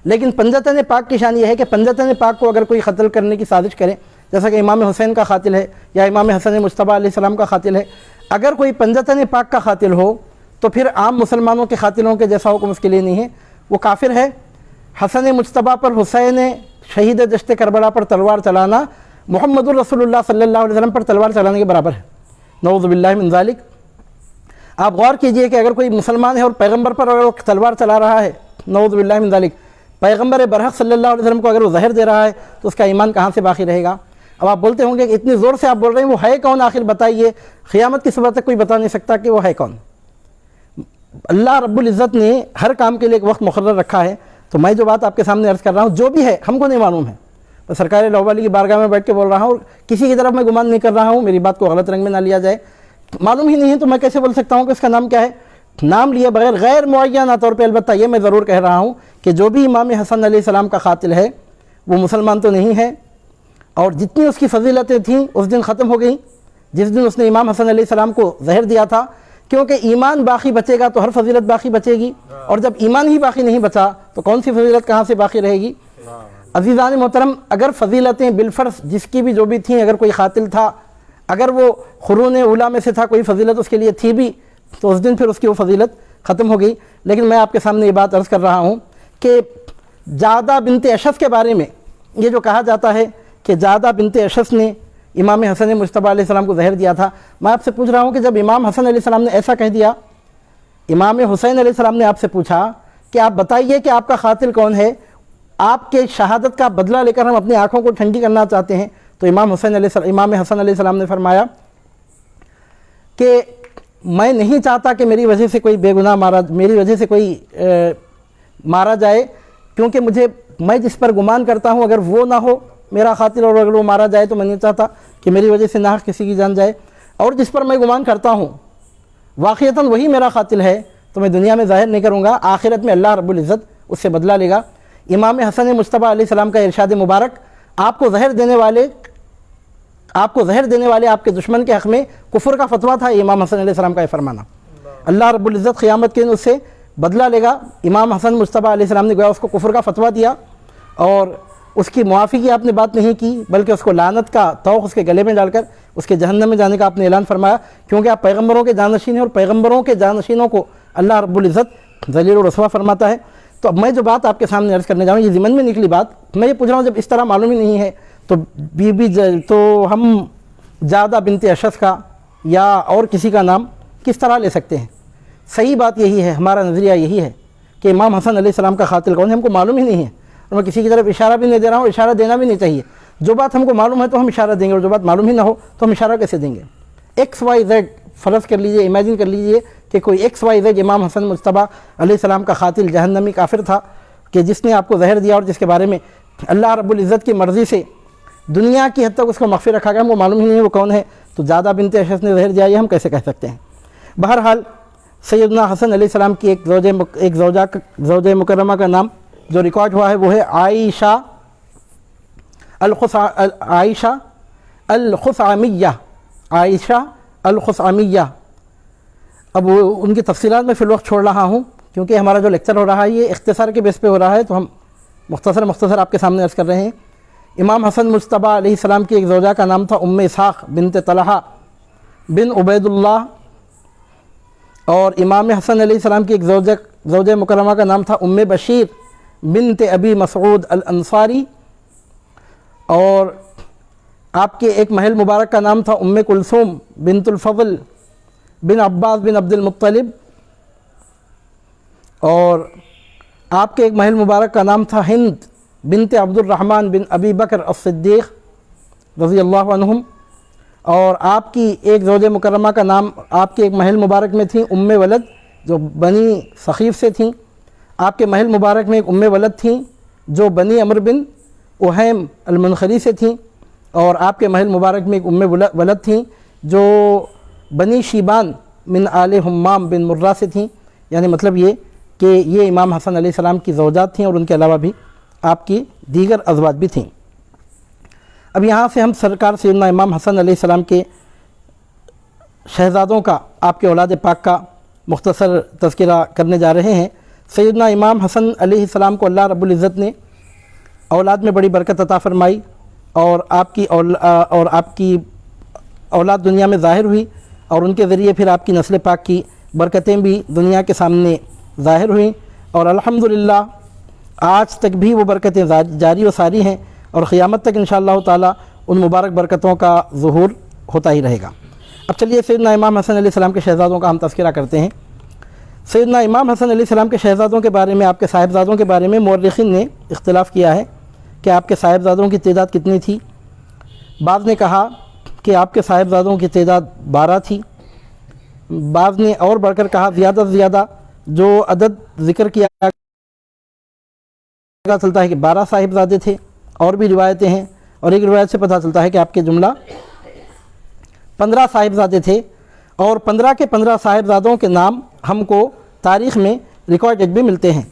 Speaker 2: لیکن پنجتن پاک کی شان یہ ہے کہ پنجتن پاک کو اگر کوئی قتل کرنے کی سازش کرے، جیسا کہ امام حسین کا قاتل ہے یا امام حسن مصطفیٰ علیہ السلام کا قاتل ہے، اگر کوئی پنجتن پاک کا قاتل ہو تو پھر عام مسلمانوں کے قاتلوں کے جیسا حکم اس کے لیے نہیں ہے، وہ کافر ہے. حسن مجتبیٰ پر حسین شہید دشت کربلا پر تلوار چلانا محمد الرسول اللہ صلی اللہ علیہ وسلم پر تلوار چلانے کے برابر ہے. نعوذ باللہ من ذالک. آپ غور کیجئے کہ اگر کوئی مسلمان ہے اور پیغمبر پر اگر وہ تلوار چلا رہا ہے، نعوذ باللہ من ذالک، پیغمبر برحق صلی اللہ علیہ وسلم کو اگر وہ زہر دے رہا ہے تو اس کا ایمان کہاں سے باقی رہے گا؟ اب آپ بولتے ہوں گے کہ اتنی زور سے آپ بول رہے ہیں وہ ہے کون آخر بتائیے. قیامت کی صبح تک کوئی بتا نہیں سکتا کہ وہ ہے کون. اللہ رب العزت نے ہر کام کے لیے ایک وقت مقرر رکھا ہے. تو میں جو بات آپ کے سامنے عرض کر رہا ہوں جو بھی ہے ہم کو نہیں معلوم ہے، میں سرکار لوبالی کی بارگاہ میں بیٹھ کے بول رہا ہوں اور کسی کی طرف میں گمان نہیں کر رہا ہوں، میری بات کو غلط رنگ میں نہ لیا جائے. معلوم ہی نہیں ہے تو میں کیسے بول سکتا ہوں کہ اس کا نام کیا ہے؟ نام لیے بغیر غیر معینہ طور پہ البتہ یہ میں ضرور کہہ رہا ہوں کہ جو بھی امام حسن علیہ السلام کا قاتل ہے وہ مسلمان تو نہیں ہے، اور جتنی اس کی فضیلتیں تھیں اس دن ختم ہو گئیں جس دن اس نے امام حسن علیہ السلام کو زہر دیا تھا. کیونکہ ایمان باقی بچے گا تو ہر فضیلت باقی بچے گی، اور جب ایمان ہی باقی نہیں بچا تو کون سی فضیلت کہاں سے باقی رہے گی؟ عزیزان محترم، اگر فضیلتیں بالفرض جس کی بھی جو بھی تھیں، اگر کوئی قاتل تھا، اگر وہ قرون اولیٰ میں سے تھا، کوئی فضیلت اس کے لیے تھی بھی تو اس دن پھر اس کی وہ فضیلت ختم ہو گئی. لیکن میں آپ کے سامنے یہ بات عرض کر رہا ہوں کہ جعدہ بنت اشعث کے بارے میں یہ جو کہا جاتا ہے کہ جعدہ بنت اشعث نے امام حسن مصطفیٰ علیہ السلام کو زہر دیا تھا، میں آپ سے پوچھ رہا ہوں کہ جب امام حسن علیہ السلام نے ایسا کہہ دیا، امام حسین علیہ السلام نے آپ سے پوچھا کہ آپ بتائیے کہ آپ کا قاتل کون ہے، آپ کے شہادت کا بدلہ لے کر ہم اپنی آنکھوں کو ٹھنڈی کرنا چاہتے ہیں، تو امام حسن علیہ السلام نے فرمایا کہ میں نہیں چاہتا کہ میری وجہ سے کوئی بے گناہ میری وجہ سے کوئی مارا جائے، کیونکہ میں جس پر گمان کرتا ہوں اگر وہ نہ ہو میرا قاتل اور اگر وہ مارا جائے تو میں نہیں چاہتا کہ میری وجہ سے ناحق کسی کی جان جائے، اور جس پر میں گمان کرتا ہوں واقعتاً وہی میرا قاتل ہے تو میں دنیا میں ظاہر نہیں کروں گا، آخرت میں اللہ رب العزت اس سے بدلہ لے گا۔ امام حسن مصطفیٰ علیہ السلام کا ارشاد مبارک، آپ کو زہر دینے والے آپ کے دشمن کے حق میں کفر کا فتویٰ تھا، امام حسن علیہ السلام کا یہ فرمانا۔ اللہ رب العزت قیامت کے دن اس سے بدلہ لے گا۔ امام حسن مصطفیٰ علیہ السلام نے گویا اس کو کفر کا فتویٰ دیا اور اس کی معافی کی آپ نے بات نہیں کی، بلکہ اس کو لعنت کا طوق اس کے گلے میں ڈال کر اس کے جہنم میں جانے کا آپ نے اعلان فرمایا، کیونکہ آپ پیغمبروں کے جانشین ہیں اور پیغمبروں کے جانشینوں کو اللہ رب العزت ذلیل و رسوا فرماتا ہے۔ تو اب میں جو بات آپ کے سامنے عرض کرنے جا رہا ہوں، یہ ضمن میں نکلی بات، میں یہ پوچھ رہا ہوں جب اس طرح معلوم ہی نہیں ہے تو تو ہم جادہ بنت اشعث کا یا اور کسی کا نام کس طرح لے سکتے ہیں؟ صحیح بات یہی ہے، ہمارا نظریہ یہی ہے کہ امام حسن علیہ السلام کا قاتل کون ہے، ہم کو معلوم ہی نہیں ہے، اور میں کسی کی طرف اشارہ بھی نہیں دے رہا ہوں، اشارہ دینا بھی نہیں چاہیے۔ جو بات ہم کو معلوم ہے تو ہم اشارہ دیں گے، اور جو بات معلوم ہی نہ ہو تو ہم اشارہ کیسے دیں گے؟ ایکس وائی زیڈ فرض کر لیجئے، امیجن کر لیجئے کہ کوئی ایکس وائی زیڈ امام حسن مصطفیٰ علیہ السلام کا قاتل جہنمی کافر تھا کہ جس نے آپ کو زہر دیا اور جس کے بارے میں اللہ رب العزت کی مرضی سے دنیا کی حد تک اس کو مغفر رکھا گیا، ہم کو معلوم ہی نہیں ہے وہ کون ہے، تو جادہ بنت اشعث نے زہر دیا، یہ ہم کیسے کہہ سکتے ہیں؟ بہرحال سیدنا حسن علیہ السلام کی ایک زوجہ مکرمہ کا نام جو ریکارڈ ہوا ہے وہ ہے عائشہ الخثعمیہ۔ اب ان کی تفصیلات میں فی الوقت چھوڑ رہا ہوں کیونکہ ہمارا جو لیکچر ہو رہا ہے یہ اختصار کے بیس پہ ہو رہا ہے، تو ہم مختصر آپ کے سامنے عرض کر رہے ہیں۔ امام حسن مصطفیٰ علیہ السلام کی ایک زوجہ کا نام تھا اسحاق بنت طلحہ بن عبید اللہ، اور امام حسن علیہ السلام کی ایک زوجہ مکرمہ کا نام تھا بشیر بنت ابی مسعود الانصاری، اور آپ کے ایک محل مبارک کا نام تھا کلثوم بنت الفضل بن عباس بن عبد المطلب، اور آپ کے ایک محل مبارک کا نام تھا ہند بنت عبد الرحمن بن ابی بکر الصدیق رضی اللہ عنہم، اور آپ کی ایک زوجہ مکرمہ کا نام آپ کے ایک محل مبارک میں تھیں ولد جو بنی ثقیف سے تھیں، آپ کے محل مبارک میں ایک ولد تھیں جو بنی عمر بن اہیم المنخری سے تھیں، اور آپ کے محل مبارک میں ایک ولد تھیں جو بنی شیبان من آل حمام بن مرہ سے تھیں، یعنی مطلب یہ کہ یہ امام حسن علیہ السلام کی زوجات تھیں اور ان کے علاوہ بھی آپ کی دیگر ازواج بھی تھیں۔ اب یہاں سے ہم سرکار سیدنا امام حسن علیہ السلام کے شہزادوں کا، آپ کے اولاد پاک کا مختصر تذکرہ کرنے جا رہے ہیں۔ سیدنا امام حسن علیہ السلام کو اللہ رب العزت نے اولاد میں بڑی برکت عطا فرمائی، اور آپ کی اولاد دنیا میں ظاہر ہوئی، اور ان کے ذریعے پھر آپ کی نسل پاک کی برکتیں بھی دنیا کے سامنے ظاہر ہوئیں، اور الحمدللہ آج تک بھی وہ برکتیں جاری و ساری ہیں، اور قیامت تک انشاءاللہ تعالی ان مبارک برکتوں کا ظہور ہوتا ہی رہے گا۔ اب چلیے سیدنا امام حسن علیہ السلام کے شہزادوں کا ہم تذکرہ کرتے ہیں۔ سیدنا امام حسن علیہ السلام کے شہزادوں کے بارے میں، آپ کے صاحبزادوں کے بارے میں مورخین نے اختلاف کیا ہے کہ آپ کے صاحبزادوں کی تعداد کتنی تھی۔ بعض نے کہا کہ آپ کے صاحبزادوں کی تعداد 12 تھی، بعض نے اور بڑھ کر کہا زیادہ سے زیادہ جو عدد ذکر کیا پتہ چلتا ہے کہ 12 صاحبزادے تھے، اور بھی روایتیں ہیں، اور ایک روایت سے پتہ چلتا ہے کہ آپ کے جملہ 15 صاحبزادے تھے، اور 15 کے 15 صاحبزادوں کے نام ہم کو تاریخ میں ریکارڈڈ بھی ملتے ہیں۔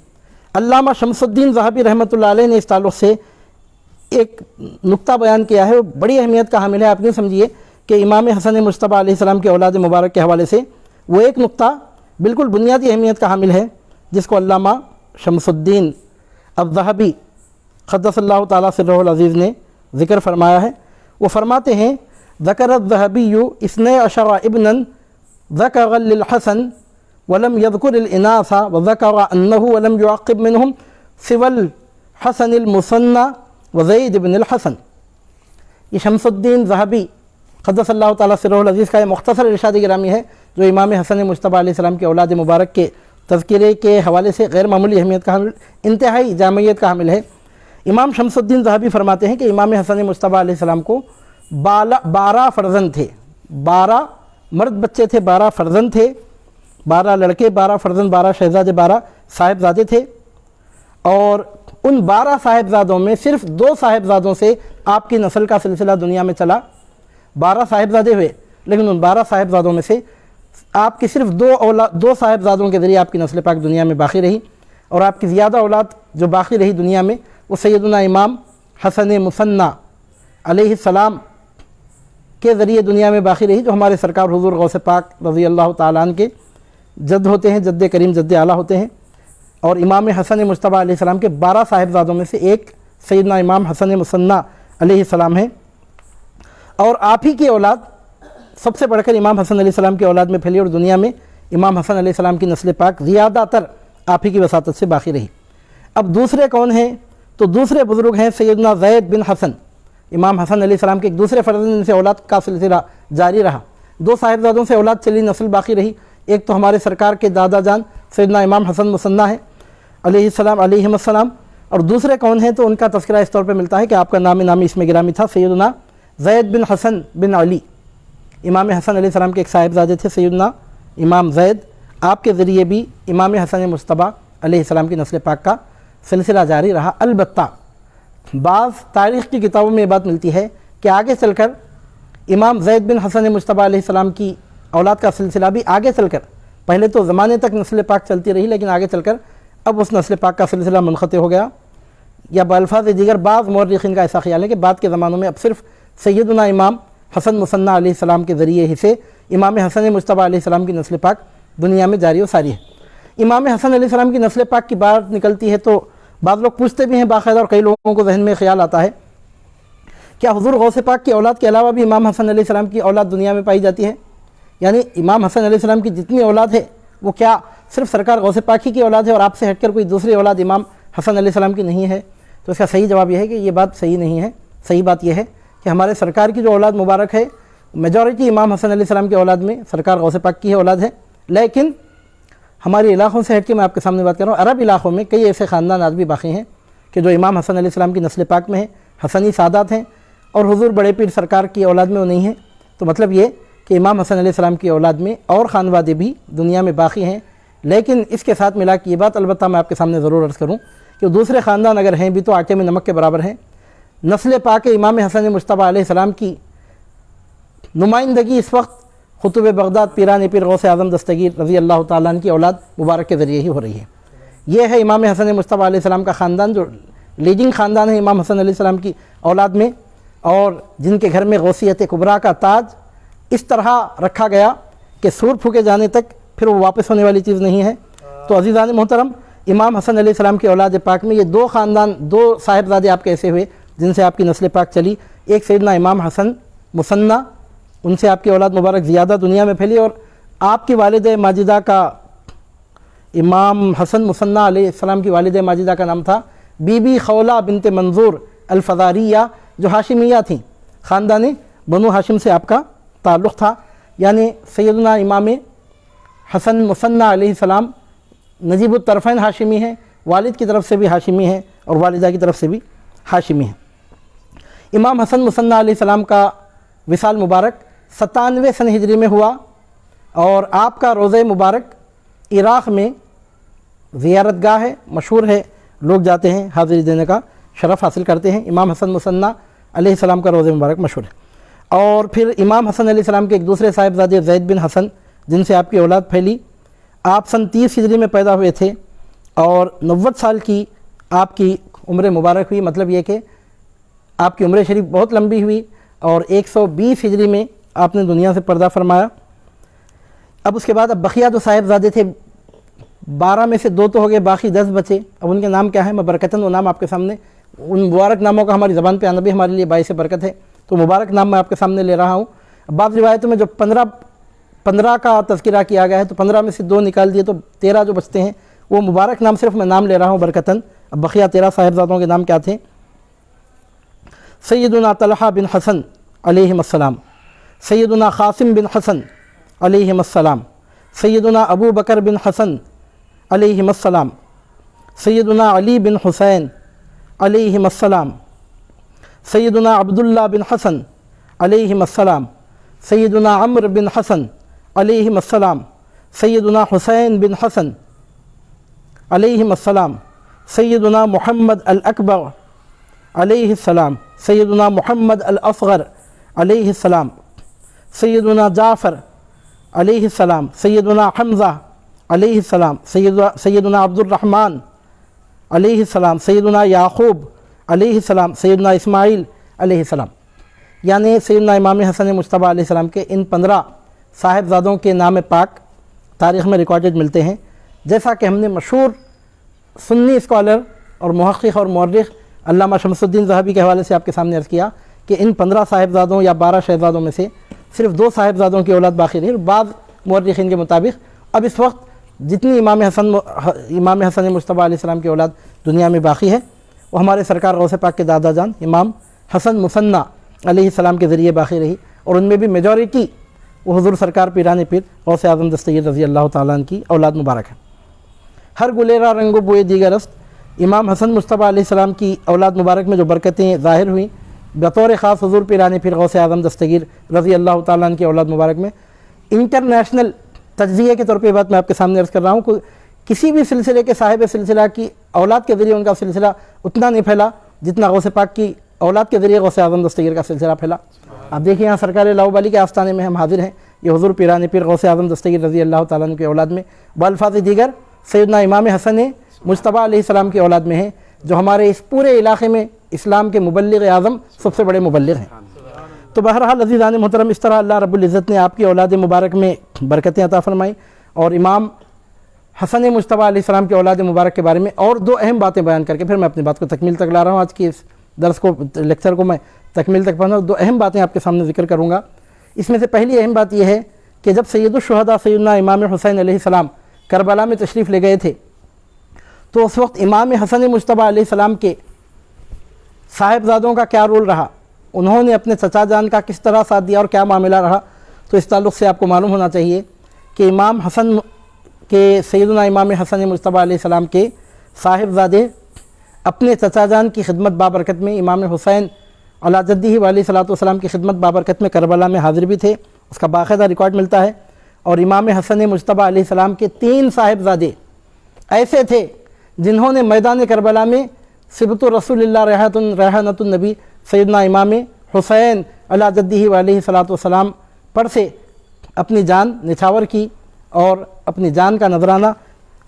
Speaker 2: علامہ شمس الدین ذہبی رحمۃ اللہ علیہ نے اس تعلق سے ایک نقطہ بیان کیا ہے، وہ بڑی اہمیت کا حامل ہے۔ آپ یوں سمجھیے کہ امام حسن مصطفیٰ علیہ السلام کے اولاد مبارک کے حوالے سے وہ ایک نقطہ بالکل بنیادی اہمیت کا حامل ہے، جس کو علامہ شمس الدین الذہبی قدس اللہ تعالیٰ سرہ العزیز نے ذکر فرمایا ہے۔ وہ فرماتے ہیں ذکر الذہبی 12 ابنا ذکر للحسن ولم يذكر الاناث وذكر انه ولم يعقب منهم سوى الحسن المثنى وزید بن الحسن۔ یہ شمس الدین ذہبی قدس اللہ تعالیٰ سرہ العزیز کا یہ مختصر ارشاد گرامی ہے جو امام حسن مصطفیٰ علیہ السلام کے اولاد مبارک کے تذکرے کے حوالے سے غیر معمولی اہمیت کا حامل، انتہائی جامعیت کا حامل ہے۔ امام شمس الدین ذہبی فرماتے ہیں کہ امام حسن مجتبیٰ علیہ السلام کو 12 فرزند تھے، 12 مرد بچے تھے، 12 فرزند تھے، 12 لڑکے، 12 فرزند، 12 شہزادے، 12 صاحبزادے تھے، اور ان 12 صاحبزادوں میں صرف 2 صاحبزادوں سے آپ کی نسل کا سلسلہ دنیا میں چلا۔ 12 صاحبزادے ہوئے، لیکن ان 12 صاحبزادوں میں سے آپ کی صرف 2 صاحبزادوں کے ذریعے آپ کی نسل پاک دنیا میں باقی رہی، اور آپ کی زیادہ اولاد جو باقی رہی دنیا میں وہ سیدنا امام حسن مثنیٰ علیہ السلام کے ذریعے دنیا میں باقی رہی، جو ہمارے سرکار حضور غوث پاک رضی اللہ تعالیٰ عنہ کے جد ہوتے ہیں، جد کریم، جد اعلیٰ ہوتے ہیں۔ اور امام حسن مجتبیٰ علیہ السلام کے 12 صاحبزادوں میں سے ایک سیدنا امام حسن مثنیٰ علیہ السلام ہیں، اور آپ ہی کی اولاد سب سے بڑھ کر امام حسن علیہ السلام کی اولاد میں پھیلی، اور دنیا میں امام حسن علیہ السلام کی نسل پاک زیادہ تر آپ ہی کی وساطت سے باقی رہی۔ اب دوسرے کون ہیں؟ تو دوسرے بزرگ ہیں سیدنا زید بن حسن، امام حسن علیہ السلام کے ایک دوسرے فرزند سے اولاد کا سلسلہ جاری رہا۔ 2 صاحبزادوں سے اولاد چلی، نسل باقی رہی۔ ایک تو ہمارے سرکار کے دادا جان سیدنا امام حسن مثنیٰ ہیں علیہ السلام، اور دوسرے کون ہیں؟ تو ان کا تذکرہ اس طور پہ ملتا ہے کہ آپ کا نامی اس میں گرامی تھا سیدنا زید بن حسن بن علی۔ امام حسن علیہ السلام کے ایک صاحبزادے تھے سیدنا امام زید، آپ کے ذریعے بھی امام حسن مجتبیٰ علیہ السلام کی نسل پاک کا سلسلہ جاری رہا۔ البتہ بعض تاریخ کی کتابوں میں یہ بات ملتی ہے کہ آگے چل کر امام زید بن حسن مجتبیٰ علیہ السلام کی اولاد کا سلسلہ بھی آگے چل کر، پہلے تو زمانے تک نسل پاک چلتی رہی، لیکن آگے چل کر اب اس نسل پاک کا سلسلہ منقطع ہو گیا، یا بالفاظ دیگر بعض مورخین کا ایسا خیال ہے کہ بعد کے زمانوں میں اب صرف سیدنا امام حسن مثنیٰ علیہ السلام کے ذریعے ہی سے امام حسن مجتبیٰ علیہ السلام کی نسل پاک دنیا میں جاری و ساری ہے۔ امام حسن علیہ السلام کی نسل پاک کی بات نکلتی ہے تو بعض لوگ پوچھتے بھی ہیں باقاعدہ، اور کئی لوگوں کو ذہن میں خیال آتا ہے کیا حضور غوث پاک کی اولاد کے علاوہ بھی امام حسن علیہ السلام کی اولاد دنیا میں پائی جاتی ہے؟ یعنی امام حسن علیہ السلام کی جتنی اولاد ہے وہ کیا صرف سرکار غوث پاک ہی کی اولاد ہے، اور آپ سے ہٹ کر کوئی دوسری اولاد امام حسن علیہ السلام کی نہیں ہے؟ تو اس کا صحیح جواب یہ ہے کہ یہ بات صحیح نہیں ہے۔ صحیح بات یہ ہے کہ ہمارے سرکار کی جو اولاد مبارک ہے، میجورٹی امام حسن علیہ السلام کی اولاد میں سرکار غوث پاک کی ہی اولاد ہے، لیکن ہمارے علاقوں سے ہٹ کے میں آپ کے سامنے بات کر رہا ہوں، عرب علاقوں میں کئی ایسے خاندان آج بھی باقی ہیں کہ جو امام حسن علیہ السلام کی نسل پاک میں ہیں، حسنی سادات ہیں، اور حضور بڑے پیر سرکار کی اولاد میں وہ نہیں ہیں۔ تو مطلب یہ کہ امام حسن علیہ السلام کی اولاد میں اور خانوادے بھی دنیا میں باقی ہیں، لیکن اس کے ساتھ ملا کے یہ بات البتہ میں آپ کے سامنے ضرور عرض کروں کہ دوسرے خاندان اگر ہیں بھی تو آٹے میں نمک کے برابر ہیں۔ نسل پاک امام حسن مجتبیٰ علیہ السلام کی نمائندگی اس وقت خطب بغداد پیران پیر غوث اعظم دستگیر رضی اللہ تعالیٰ عنہ کی اولاد مبارک کے ذریعے ہی ہو رہی ہے۔ یہ ہے امام حسن مجتبیٰ علیہ السلام کا خاندان، جو لیڈنگ خاندان ہے امام حسن علیہ السلام کی اولاد میں، اور جن کے گھر میں غوثیت کبریٰ کا تاج اس طرح رکھا گیا کہ سور پھونکے جانے تک پھر وہ واپس ہونے والی چیز نہیں ہے۔ تو عزیزان محترم، امام حسن علیہ السلام کی اولاد پاک میں یہ 2 خاندان، 2 صاحبزادے آپ کے ایسے ہوئے جن سے آپ کی نسل پاک چلی۔ ایک سیدنا امام حسن مثنیٰ، ان سے آپ کی اولاد مبارک زیادہ دنیا میں پھیلی، اور آپ کی والد ماجدہ کا، امام حسن مثنیٰ علیہ السلام کی والد ماجدہ کا نام تھا بی بی خولہ بنت منظور الفزاریہ، جو ہاشمیہ تھیں، خاندان بنو ہاشم سے آپ کا تعلق تھا۔ یعنی سیدنا امام حسن مثنیٰ علیہ السلام نجیب الطرفین ہاشمی ہیں، والد کی طرف سے بھی ہاشمی ہیں اور والدہ کی طرف سے بھی ہاشمی ہیں۔ امام حسن مثنیٰ علیہ السلام کا وصال مبارک 97 سن ہجری میں ہوا، اور آپ کا روضہ مبارک عراق میں زیارت گاہ ہے، مشہور ہے، لوگ جاتے ہیں حاضری دینے کا شرف حاصل کرتے ہیں۔ امام حسن مثنیٰ علیہ السلام کا روضہ مبارک مشہور ہے۔ اور پھر امام حسن علیہ السلام کے ایک دوسرے صاحبزادے زید بن حسن، جن سے آپ کی اولاد پھیلی، آپ سن 30 ہجری میں پیدا ہوئے تھے، اور 90 سال کی آپ کی عمر مبارک ہوئی۔ مطلب یہ کہ آپ کی عمر شریف بہت لمبی ہوئی، اور 120 ہجری میں آپ نے دنیا سے پردہ فرمایا۔ اب اس کے بعد اب بقیہ جو صاحبزادے تھے، 12 میں سے 2 تو ہو گئے، باقی 10 بچے۔ اب ان کے نام کیا ہیں؟ میں برکتاً وہ نام آپ کے سامنے، ان مبارک ناموں کا ہماری زبان پہ آنا بھی ہمارے لیے باعث برکت ہے، تو مبارک نام میں آپ کے سامنے لے رہا ہوں۔ بعض روایتوں میں جو 15 کا تذکرہ کیا گیا ہے، تو 15 میں سے 2 نکال دیے تو 13 جو بچتے ہیں، وہ مبارک نام صرف میں نام لے رہا ہوں برکتاً۔ اب بقیہ 13 صاحبزادوں کے نام کیا تھے؟ سیدنا طلحہ بن حسن علیہ السلام، سیدنا قاسم بن حسن علیہ السلام، سیدنا ابو بکر بن حسن علیہ السلام، سیدنا علی بن حسین علیہم السلام، سیدنا عبداللہ بن حسن علیہم السلام، سیدنا عمرو بن حسن علیہم السلام، سیدنا حسین بن حسن علیہم السلام، سیدنا محمد الاکبر علیہ السلام، سیدنا محمد الاصغر علیہ السلام، سیدنا جعفر علیہ السلام، سیدنا حمزہ علیہ السلام، سیدنا عبد الرحمن علیہ السلام، سیدنا یعقوب علیہ السلام، سیدنا اسماعیل علیہ السلام. یعنی سیدنا امام حسن مجتبیٰ علیہ السلام کے ان 15 صاحبزادوں کے نام پاک تاریخ میں ریکارڈڈ ملتے ہیں. جیسا کہ ہم نے مشہور سنی اسکالر اور محقق اور مورخ علامہ شمس الدین ذہبی کے حوالے سے آپ کے سامنے عرض کیا کہ ان 15 صاحبزادوں یا 12 شہزادوں میں سے صرف 2 صاحبزادوں کی اولاد باقی رہی. بعض مورخین کے مطابق اب اس وقت جتنی امام حسن مجتبیٰ علیہ السلام کی اولاد دنیا میں باقی ہے وہ ہمارے سرکار غوث پاک کے دادا جان امام حسن مثنیٰ علیہ السلام کے ذریعے باقی رہی، اور ان میں بھی میجورٹی وہ حضور سرکار پیران پیر غوث اعظم دستگیر رضی اللہ تعالیٰ عنہ کی اولاد مبارک ہے. ہر گلیرا رنگ و بوئے دیگر است امام حسن مجتبیٰ علیہ السلام کی اولاد مبارک میں جو برکتیں ظاہر ہوئیں بطور خاص حضور پیران پیر غوث اعظم دستگیر رضی اللہ تعالیٰ عنہ کی اولاد مبارک میں انٹرنیشنل تجزیے کے طور پہ بات میں آپ کے سامنے عرض کر رہا ہوں کہ کسی بھی سلسلے کے صاحب سلسلہ کی اولاد کے ذریعے ان کا سلسلہ اتنا نہیں پھیلا جتنا غوث پاک کی اولاد کے ذریعے غوث اعظم دستگیر کا سلسلہ پھیلا. آپ دیکھیں یہاں سرکار لاؤبالی کے آستانے میں ہم حاضر ہیں، یہ حضور پیران پیر غوث اعظم دستگیر رضی اللہ تعالیٰ عنہ کی اولاد میں بالفاظ دیگر سیدنا امام حسن مجتبیٰ علیہ السلام کی اولاد میں ہیں، جو ہمارے اس پورے علاقے میں اسلام کے مبلغ اعظم سب سے بڑے مبلغ ہیں. تو بہرحال عزیزان محترم اس طرح اللہ رب العزت نے آپ کی اولاد مبارک میں برکتیں عطا فرمائیں. اور امام حسن مجتبیٰ علیہ السلام کی اولاد مبارک کے بارے میں اور 2 اہم باتیں بیان کر کے پھر میں اپنی بات کو تکمیل تک لا رہا ہوں. آج کی اس درس کو لیکچر کو میں تکمیل تک پہنچا 2 اہم باتیں آپ کے سامنے ذکر کروں گا. اس میں سے پہلی اہم بات یہ ہے کہ جب سید الشہداء سیدنا امام حسین علیہ السلام کربلا میں تشریف لے گئے تھے تو اس وقت امام حسن مجتبیٰ علیہ السلام کے صاحبزادوں کا کیا رول رہا، انہوں نے اپنے چچا جان کا کس طرح ساتھ دیا اور کیا معاملہ رہا. تو اس تعلق سے آپ کو معلوم ہونا چاہیے کہ امام حسن کے سیدنا امام حسن مجتبیٰ علیہ السلام کے صاحبزادے اپنے چچا جان کی خدمت بابرکت میں امام حسین علیٰ جدہ علیہ صلاۃ والسلام کی خدمت بابرکت میں کربلا میں حاضر بھی تھے، اس کا باقاعدہ ریکارڈ ملتا ہے. اور امام حسن مجتبیٰ علیہ السلام کے 3 صاحبزادے ایسے تھے جنہوں نے میدان کربلا میں صبت رسول اللہ ریحانۃ النبی سیدنا امام حسین علیٰ جدہ علیہ صلاۃ والسلام پر سے اپنی جان نچھاور کی اور اپنی جان کا نذرانہ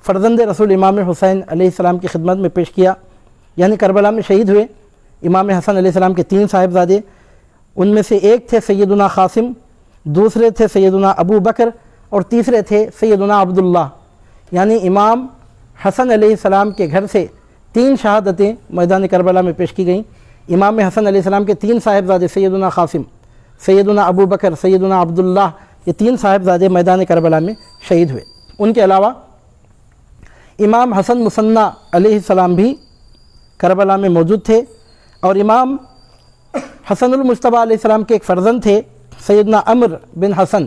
Speaker 2: فرزند رسول امام حسین علیہ السلام کی خدمت میں پیش کیا. یعنی کربلا میں شہید ہوئے امام حسن علیہ السلام کے 3 صاحبزادے، ان میں سے ایک تھے سیدنا قاسم، دوسرے تھے سیدنا ابو بکر اور تیسرے تھے سیدنا عبداللہ. یعنی امام حسن علیہ السلام کے گھر سے 3 شہادتیں میدان کربلا میں پیش کی گئیں. امام حسن علیہ السلام کے 3 صاحبزادے سیدنا قاسم، سیدنا ابو بکر، سیدنا عبداللہ، یہ 3 صاحبزادے میدان کربلا میں شہید ہوئے. ان کے علاوہ امام حسن مثنیٰ علیہ السلام بھی کربلا میں موجود تھے. اور امام حسن المجتبیٰ علیہ السلام کے ایک فرزند تھے سیدنا عمرو بن حسن،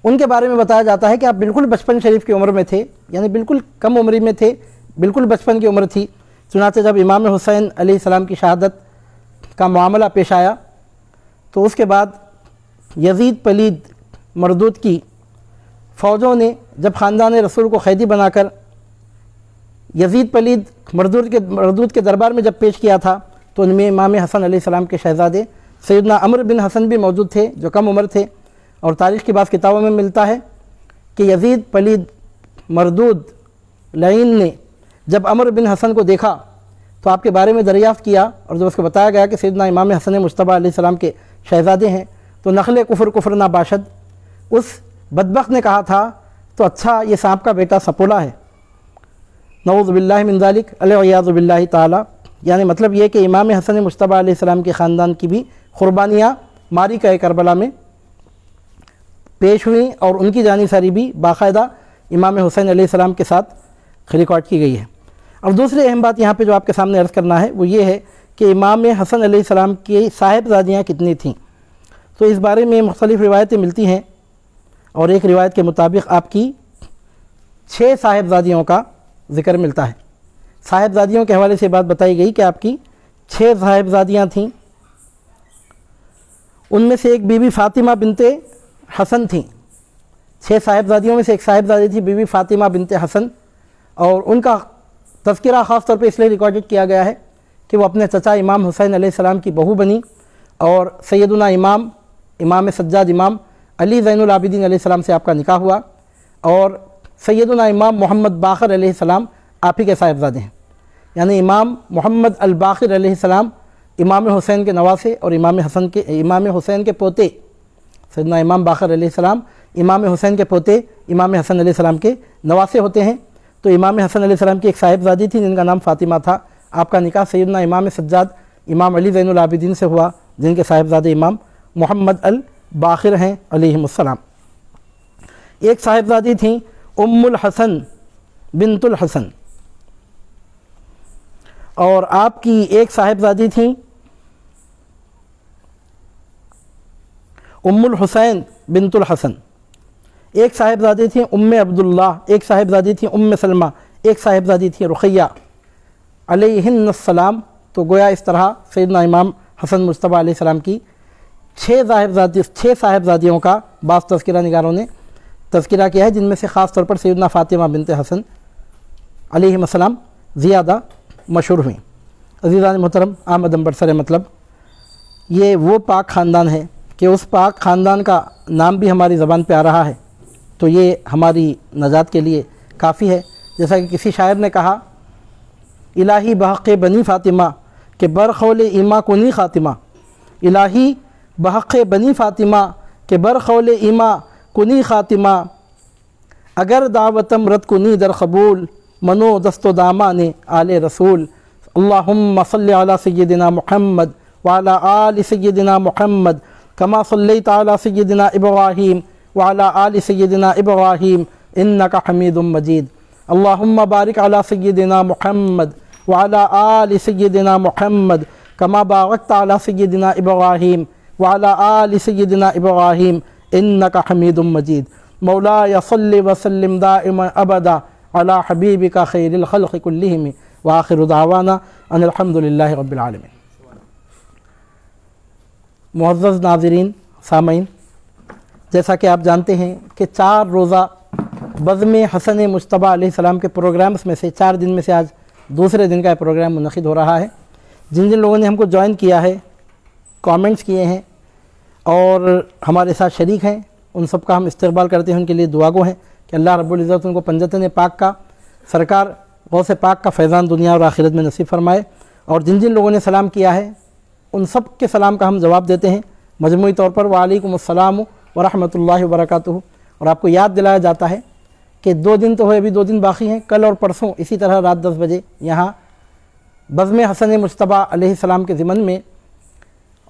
Speaker 2: ان کے بارے میں بتایا جاتا ہے کہ آپ بالکل بچپن شریف کی عمر میں تھے، یعنی بالکل کم عمری میں تھے، بالکل بچپن کی عمر تھی. چنانچہ جب امام حسین علیہ السلام کی شہادت کا معاملہ پیش آیا تو اس کے بعد یزید پلید مردود کی فوجوں نے جب خاندان رسول کو قیدی بنا کر یزید پلید مردود کے دربار میں جب پیش کیا تھا تو ان میں امام حسن علیہ السلام کے شہزادے سیدنا عمرو بن حسن بھی موجود تھے جو کم عمر تھے. اور تاریخ کی بعض کتابوں میں ملتا ہے کہ یزید پلید مردود لعین نے جب عمرو بن حسن کو دیکھا تو آپ کے بارے میں دریافت کیا، اور جب اس کو بتایا گیا کہ سیدنا امام حسن مجتبیٰ علیہ السلام کے شہزادے ہیں تو نخل کفر نہ باشد، اس بدبخت نے کہا تھا تو اچھا یہ سانپ کا بیٹا سپولا ہے، نعوذ باللہ من ذالک العیاذ باللہ تعالی. یعنی مطلب یہ کہ امام حسن مجتبیٰ علیہ السلام کے خاندان کی بھی قربانیاں معرکہ کربلا میں پیش ہوئیں، اور ان کی جانثاری بھی باقاعدہ امام حسین علیہ السلام کے ساتھ ریکارڈ کی گئی ہے. اور دوسری اہم بات یہاں پہ جو آپ کے سامنے عرض کرنا ہے وہ یہ ہے کہ امام حسن علیہ السلام کی صاحبزادیاں کتنی تھیں. تو اس بارے میں مختلف روایتیں ملتی ہیں، اور ایک روایت کے مطابق آپ کی 6 صاحبزادیوں کا ذکر ملتا ہے. صاحبزادیوں کے حوالے سے بات بتائی گئی کہ آپ کی 6 صاحبزادیاں تھیں، ان میں سے ایک بی بی فاطمہ بنت حسن تھیں۔ 6 صاحبزادیوں میں سے ایک صاحبزادی تھی بی بی فاطمہ بنت حسن، اور ان کا تذکرہ خاص طور پہ اس لیے ریکارڈڈ کیا گیا ہے کہ وہ اپنے چچا امام حسین علیہ السلام کی بہو بنی، اور سیدنا امام سجاد امام علی زین العابدین علیہ السلام سے آپ کا نکاح ہوا، اور سیدنا امام محمد باقر علیہ السلام آپ ہی کے صاحبزادے ہیں، یعنی امام محمد الباقر علیہ السلام امام حسین کے نواسے اور امام حسین کے پوتے، سیدنا امام باقر علیہ السلام امام حسین کے پوتے امام حسن علیہ السلام کے نواسے ہوتے ہیں۔ تو امام حسن علیہ السلام کی ایک صاحبزادی تھی جن کا نام فاطمہ تھا، آپ کا نکاح سیدنا امام سجاد امام علی زین العابدین سے ہوا، جن کے صاحبزادے امام محمد الباقر ہیں علیہم السلام۔ ایک صاحبزادی تھیں ام الحسن بنت الحسن، اور آپ کی ایک صاحبزادی تھیں ام الحسین بنت الحسن، ایک صاحبزادی تھیں ام عبداللہ، ایک صاحبزادی تھیں ام سلمہ، ایک صاحبزادی تھیں رقیہ علیہن السلام۔ تو گویا اس طرح سیدنا امام حسن مجتبیٰ علیہ السلام کی 6 صاحبزادیوں کا بعض تذکرہ نگاروں نے تذکرہ کیا ہے، جن میں سے خاص طور پر سیدنا فاطمہ بنت حسن علیہم السلام زیادہ مشہور ہوئیں۔ عزیزان محترم، آمدن برسر مطلب یہ وہ پاک خاندان ہے کہ اس پاک خاندان کا نام بھی ہماری زبان پہ آ رہا ہے تو یہ ہماری نجات کے لیے کافی ہے۔ جیسا کہ کسی شاعر نے کہا، الہی بحق بنی فاطمہ کہ برخول ایما کنی خاتمہ، الہی بحق بنی فاطمہ کہ برخول ایما کنی خاتمہ، اگر دعوتم رد کنی در قبول منو دست و دامان آل رسول، اللہم صلی علی سیدنا محمد وعلی آل سیدنا محمد کما صلیت علی سیدنا ابراہیم وعلی آل سیدنا ابراہیم انک حمید مجید، اللہم بارک علی سیدنا محمد وعلی آل سیدنا محمد کما بارکت علی سیدنا ابراہیم وعلی آل سیدنا ابراہیم انک حمید مجید، مولاي صل وسلم دائما ابدا علی حبیبک خیر الخلق کلہم وآخر دعوانا ان الحمد للہ رب العالمین۔ معزز ناظرین، سامعین، جیسا کہ آپ جانتے ہیں کہ 4 روزہ بزم حسن مجتبیٰ علیہ السلام کے پروگرامز میں سے 4 دن میں سے آج دوسرے دن کا یہ پروگرام منعقد ہو رہا ہے۔ جن لوگوں نے ہم کو جوائن کیا ہے، کامنٹس کیے ہیں اور ہمارے ساتھ شریک ہیں، ان سب کا ہم استقبال کرتے ہیں، ان کے لیے دعا گو ہیں کہ اللہ رب العزت ان کو پنجتن پاک کا، سرکار غوث پاک کا فیضان دنیا اور آخرت میں نصیب فرمائے۔ اور جن لوگوں نے سلام کیا ہے ان سب کے سلام کا ہم جواب دیتے ہیں مجموعی طور پر، وعلیکم السلام ورحمۃ اللہ وبرکاتہ۔ اور آپ کو یاد دلایا جاتا ہے کہ 2 دن تو ہوئے، ابھی 2 دن باقی ہیں، کل اور پرسوں اسی طرح رات 10 بجے یہاں بزم حسن مجتبیٰ علیہ السلام کے ضمن میں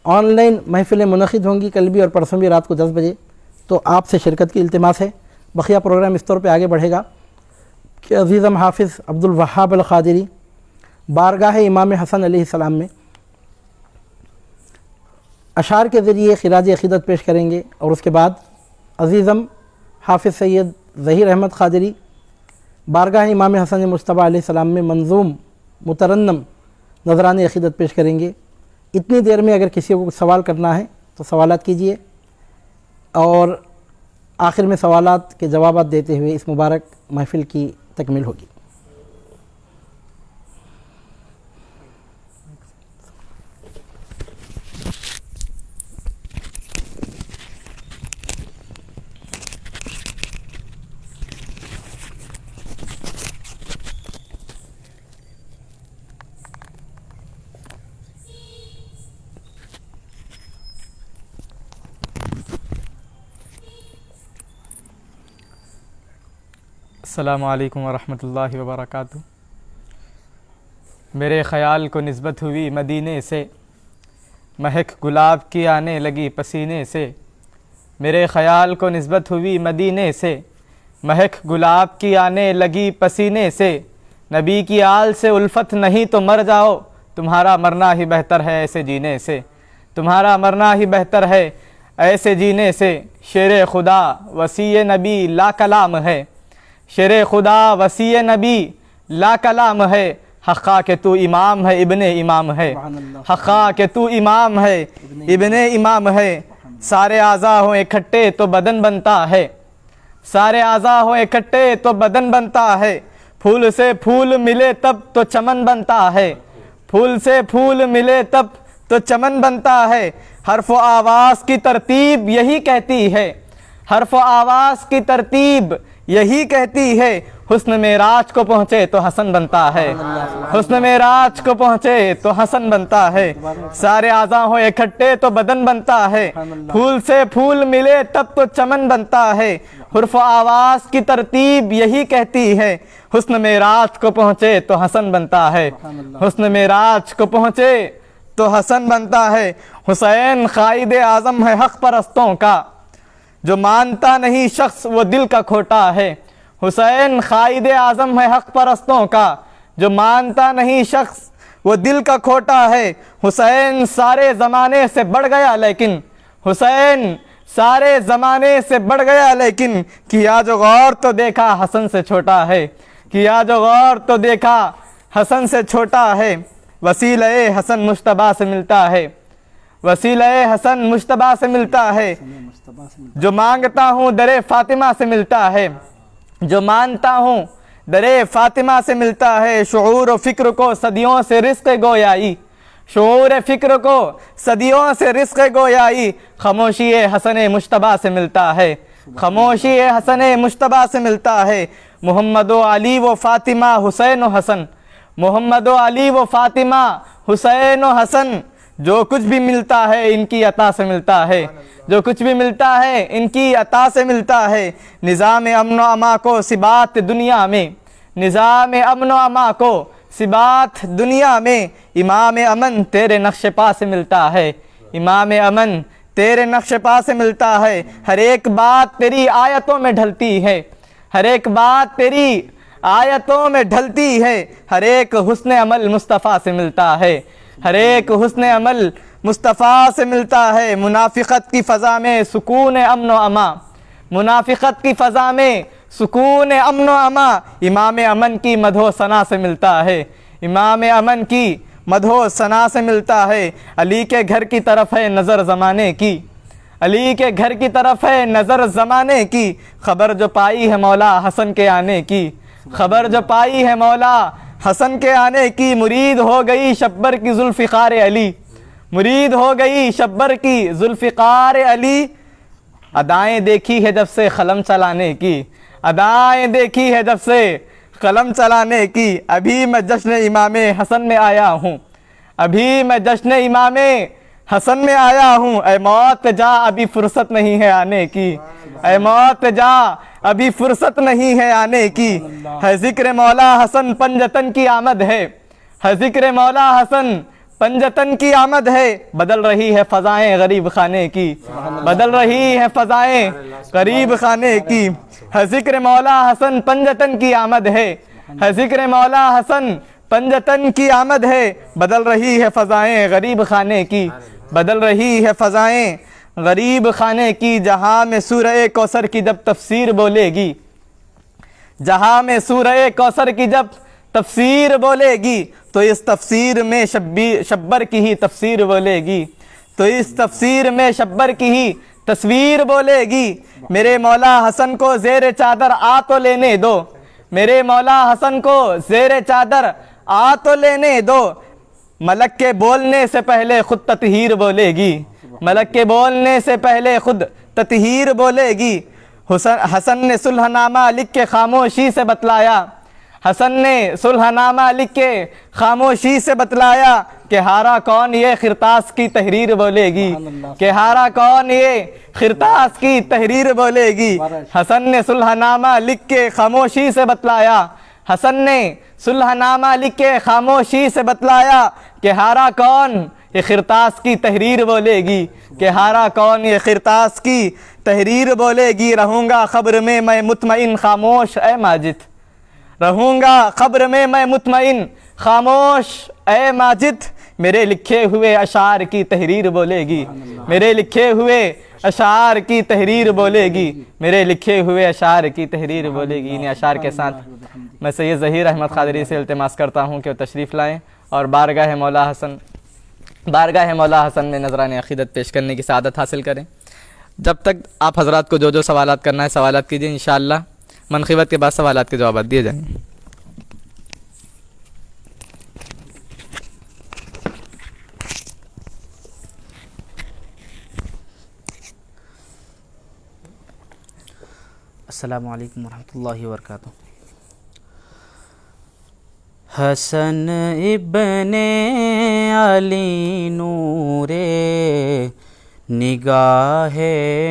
Speaker 2: آن لائن محفلیں منعقد ہوں گی، کل بھی اور پرسوں بھی رات کو 10 بجے۔ تو آپ سے شرکت کی التماس ہے۔ بقیہ پروگرام اس طور پہ آگے بڑھے گا کہ عزیزم حافظ عبد الوہاب القادری بارگاہ امام حسن علیہ السلام میں اشعار کے ذریعے خراج عقیدت پیش کریں گے، اور اس کے بعد عزیزم حافظ سید ظہیر احمد قادری بارگاہ امام حسن مجتبیٰ علیہ السلام میں منظوم مترنم نذران عقیدت پیش کریں گے۔ اتنی دیر میں اگر کسی کو سوال کرنا ہے تو سوالات کیجئے، اور آخر میں سوالات کے جوابات دیتے ہوئے اس مبارک محفل کی تکمیل ہوگی۔
Speaker 3: السلام علیکم ورحمۃ اللہ وبرکاتہ۔ میرے خیال کو نسبت ہوئی مدینے سے، مہک گلاب کی آنے لگی پسینے سے، میرے خیال کو نسبت ہوئی مدینے سے، مہک گلاب کی آنے لگی پسینے سے، نبی کی آل سے الفت نہیں تو مر جاؤ، تمہارا مرنا ہی بہتر ہے ایسے جینے سے، تمہارا مرنا ہی بہتر ہے ایسے جینے سے، شیر خدا وصی نبی لا کلام ہے، شیر خدا وصی نبی لا کلام ہے، حقا کہ تو امام ہے ابن امام ہے، حقا کہ تو امام ہے ابن امام ہے، سارے اعضاء ہوں اکٹھے تو بدن بنتا ہے، سارے اعضاء ہوں اکٹھے تو بدن بنتا ہے، پھول سے پھول ملے تب تو چمن بنتا ہے، پھول سے پھول ملے تب تو چمن بنتا ہے، حرف و آواز کی ترتیب یہی کہتی ہے، حرف و آواز کی ترتیب یہی کہتی ہے، حسن معراج کو پہنچے تو حسن بنتا ہے، حسن معراج کو پہنچے تو حسن بنتا ہے، سارے اعضاء ہوں اکٹھے تو بدن بنتا ہے، پھول سے پھول ملے تب تو چمن بنتا ہے، حرف و آواز کی ترتیب یہی کہتی ہے، حسن معراج کو پہنچے تو حسن بنتا ہے، حسن معراج کو پہنچے تو حسن بنتا ہے، حسین قائد اعظم ہے حق پرستوں کا، جو مانتا نہیں شخص وہ دل کا کھوٹا ہے، حسین قائد اعظم ہے حق پرستوں کا، جو مانتا نہیں شخص وہ دل کا کھوٹا ہے، حسین سارے زمانے سے بڑھ گیا لیکن، حسین سارے زمانے سے بڑھ گیا لیکن، کیا جو غور تو دیکھا حسن سے چھوٹا ہے، کیا جو غور تو دیکھا حسن سے چھوٹا ہے، وسیلہ حسن مجتبیٰ سے ملتا ہے، وسیلہ حسن مجتبیٰ سے ملتا ہے، جو مانگتا ہوں در فاطمہ سے ملتا ہے، جو مانتا ہوں در فاطمہ سے ملتا ہے، شعور و فکر کو صدیوں سے رزق گویائی، شعور فکر کو صدیوں سے رزق گویائی، خاموشی حسن مجتبیٰ سے ملتا ہے، خاموشی حسن مجتبیٰ سے ملتا ہے، محمد و علی و فاطمہ حسین و حسن، محمد و علی و فاطمہ حسین و حسن، جو کچھ بھی ملتا ہے ان کی عطا سے ملتا ہے، جو کچھ بھی ملتا ہے ان کی عطا سے ملتا ہے، نظام امن و اما کو ثبات دنیا میں، نظام امن و اما کو ثبات دنیا میں، امام امن تیرے نقش پا سے ملتا ہے، امام امن تیرے نقش پا سے ملتا ہے، ہر ایک بات تیری آیتوں میں ڈھلتی ہے، ہر ایک بات تیری آیتوں میں ڈھلتی ہے، ہر ایک حسن عمل مصطفیٰ سے ملتا ہے، ہر ایک حسن عمل مصطفیٰ سے ملتا ہے، منافقت کی فضا میں سکون امن و اما، منافقت کی فضا میں سکون امن و اما، امام امن کی مدح و ثنا سے ملتا ہے، امام امن کی مدح و ثنا سے ملتا ہے، علی کے گھر کی طرف ہے نظر زمانے کی، علی کے گھر کی طرف ہے نظر زمانے کی، خبر جو پائی ہے مولا حسن کے آنے کی، خبر جو پائی ہے مولا حسن کے آنے کی، مرید ہو گئی شبر کی ذوالفقار علی، مرید ہو گئی شبر کی ذوالفقار علی، ادائیں دیکھی ہے جب سے قلم چلانے کی، ادائیں دیکھی ہے جب سے قلم چلانے کی، ابھی میں جشن امام حسن میں آیا ہوں، ابھی میں جشن امام حسن میں آیا ہوں، اے موت جا ابھی فرصت نہیں ہے آنے کی، اے موت جا ابھی فرصت نہیں ہے آنے کی، ہے ذکر مولا حسن پنجتن کی آمد ہے، ہے ذکر مولا حسن پنجتن کی آمد ہے، بدل رہی ہے فضائیں غریب خانے کی، بدل رہی ہے فضائیں غریب خانے کی، ہے ذکر مولا حسن پنجتن کی آمد ہے، ہے ذکر مولا حسن پنجتن کی آمد ہے، بدل رہی ہے فضائیں غریب خانے کی، بدل رہی ہے فضائیں غریب خانے کی، جہاں میں سورہ کوثر کی جب تفسیر بولے گی، جہاں میں سورہ کوثر کی جب تفسیر بولے گی، تو اس تفسیر میں شبر کی ہی تفسیر بولے گی، تو اس تفسیر میں شبر کی ہی تصویر بولے گی، میرے مولا حسن کو زیر چادر آ تو لینے دو، میرے مولا حسن کو زیر چادر آ تو لینے دو، ملک کے بولنے سے پہلے خود تطہیر بولے گی، ملک کے بولنے سے پہلے خود تطہیر بولے گی، حسن نے صلح نامہ لکھ کے خاموشی سے بتلایا، حسن نے صلح نامہ لکھ کے خاموشی سے بتلایا کہ ہارا کون یہ خرطاس کی تحریر بولے گی، کہ ہارا کون یہ خرطاس کی تحریر بولے گی، حسن نے صلح نامہ لکھ کے خاموشی سے بتلایا، حسن نے صلح نامہ لکھ کے خاموشی سے بتلایا کہ ہارا کون یہ خرطاس کی تحریر بولے گی، کہ ہارا کون یہ خرطاس کی تحریر بولے گی، رہوں گا خبر میں میں مطمئن خاموش اے ماجد، رہوں گا خبر میں میں مطمئن خاموش اے ماجد، میرے لکھے ہوئے اشعار کی تحریر بولے گی، میرے لکھے ہوئے اشعار کی تحریر بولے گی، میرے لکھے ہوئے اشعار کی تحریر بولے گی، انہیں اشعار کے ساتھ میں سید ظہیر احمد قادری سے التماس کرتا ہوں کہ وہ تشریف لائیں اور بارگاہ مولا حسن میں نذران عقیدت پیش کرنے کی سعادت حاصل کریں۔ جب تک آپ حضرات کو جو سوالات کرنا ہے سوالات کیجیے، انشاءاللہ منقبت کے بعد سوالات کے جوابات دیے جائیں گے۔
Speaker 1: السلام علیکم ورحمۃ اللہ وبرکاتہ۔ حسن ابن علی نور نگاہ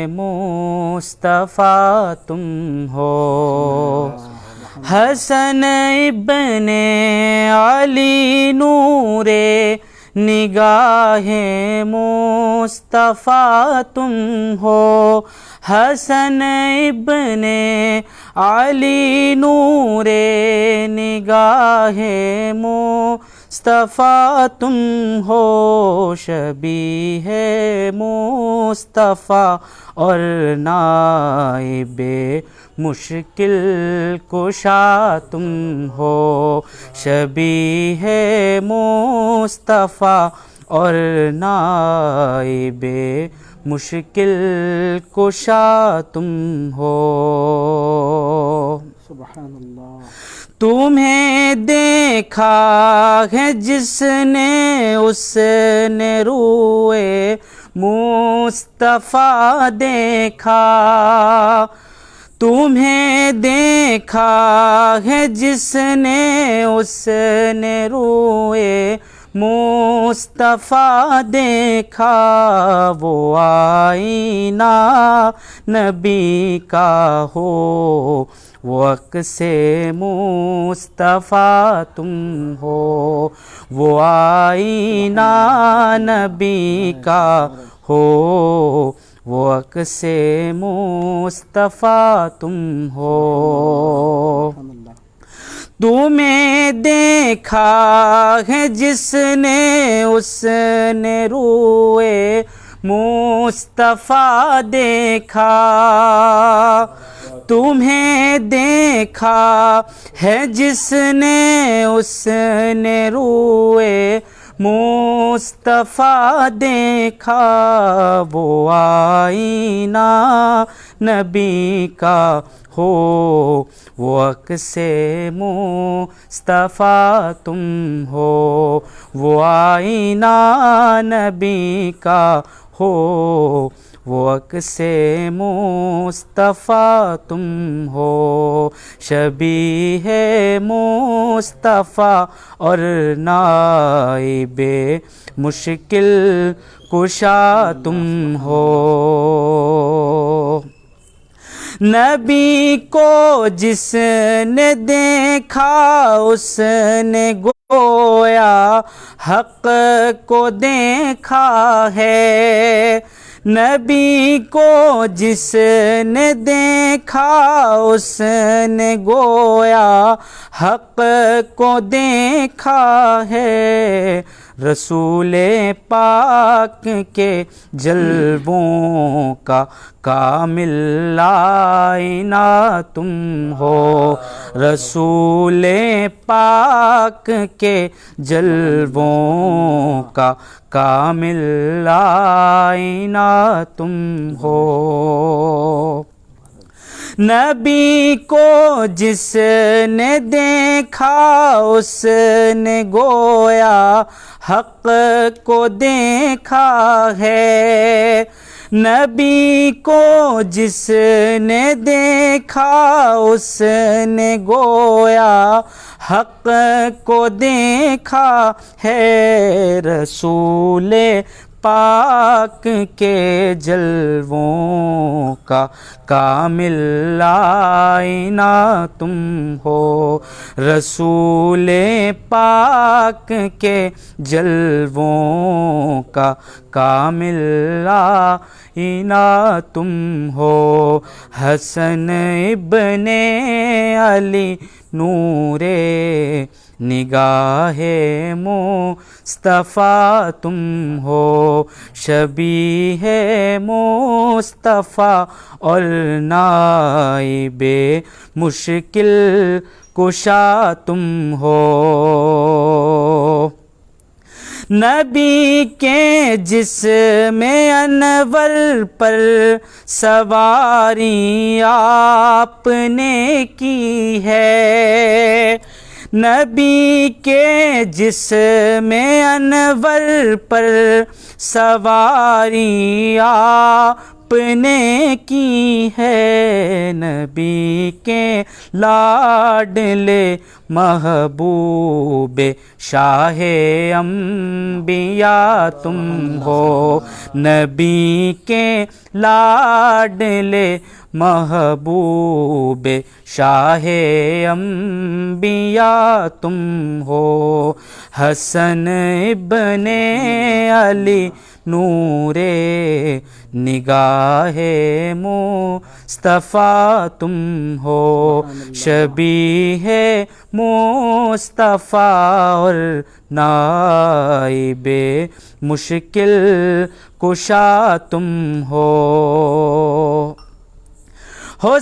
Speaker 1: مصطفیٰ تم ہو، حسن ابن علی نور نگاہ مصطفیٰ تم ہو، حسن ابن علی نور نگاہ مصطفیٰ تم ہو، شبیہ مصطفیٰ اور نائب مشکل کشا تم ہو، شبیہ مصطفیٰ اور نائب مشکل کشا تم ہو۔
Speaker 2: سبحان اللہ۔
Speaker 1: تمہیں دیکھا ہے جس نے اس نے روئے مصطفیٰ دیکھا، تمہیں دیکھا ہے جس نے اس نے روئے مصطفیٰ دیکھا، وہ آئینہ نبی کا ہو، وہ عکس مصطفیٰ تم ہو، وہ آئینہ نبی کا ہو، وہ عکس مصطفیٰ تم ہو۔ تمہیں دیکھا ہے جس نے اس نے روئے مصطفیٰ دیکھا، تمہیں دیکھا ہے جس نے اس نے روئے مصطفیٰ دیکھا، وہ آئینہ نبی کا ہو، وہ عکس مصطفیٰ تم ہو، وہ آئینہ نبی کا ہو، وہ عکس مصطفیٰ تم ہو، شبیہ مصطفیٰ اور نائب مشکل کشا تم ہو۔ نبی کو جس نے دیکھا اس نے گویا حق کو دیکھا ہے، نبی کو جس نے دیکھا اس نے گویا حق کو دیکھا ہے، رسول پاک کے جلووں کا کامل آئینہ تم ہو، رسول پاک کے جلووں کا کامل آئینہ تم ہو۔ نبی کو جس نے دیکھا اس نے گویا حق کو دیکھا ہے، نبی کو جس نے دیکھا اس نے گویا حق کو دیکھا ہے، رسول پاک کے جلووں کا کامل آئینہ تم ہو، رسول پاک کے جلووں کا کامل آئینہ تم ہو، حسن ابن علی نور نگاہ مصطفیٰ تم ہو، شبیہ مصطفیٰ اور نائب مشکل کشا تم ہو۔ نبی کے جسم انور پر سواری آپ نے کی ہے، نبی کے جسم انور پر سواری آپ نے کی ہے، نبی کے لاڈلے محبوب شاہ انبیاء تم ہو، نبی کے لاڈلے محبوب شاہ انبیاء تم ہو۔ حسن ابن علی نور نگاہ مصطفیٰ تم ہو، شبیہ مصطفیٰ اور نائب مشکل کشا تم ہو۔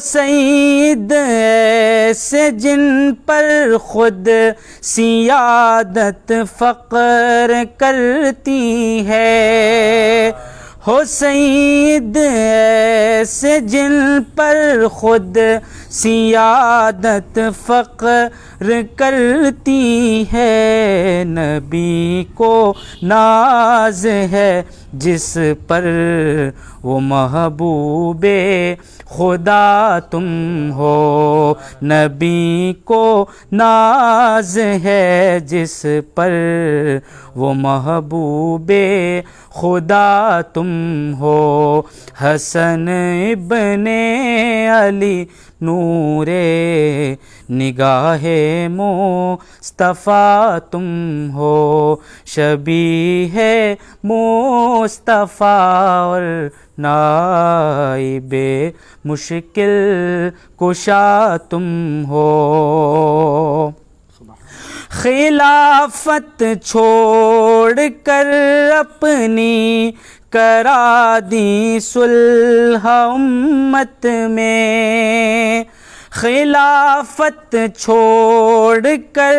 Speaker 1: سید ایسے جن پر خود سیادت فخر کرتی ہے، سید ایسے جن پر خود سیادت فخر کرتی ہے، نبی کو ناز ہے جس پر وہ محبوب خدا تم ہو، نبی کو ناز ہے جس پر وہ محبوب خدا تم ہو۔ حسن ابن علی نور نگاہ مصطفیٰ تم ہو، شبیہ مصطفیٰ اور نائب مشکل کشا تم ہو۔ خلافت چھوڑ کر اپنی کرا دی صلح امت میں، خلافت چھوڑ کر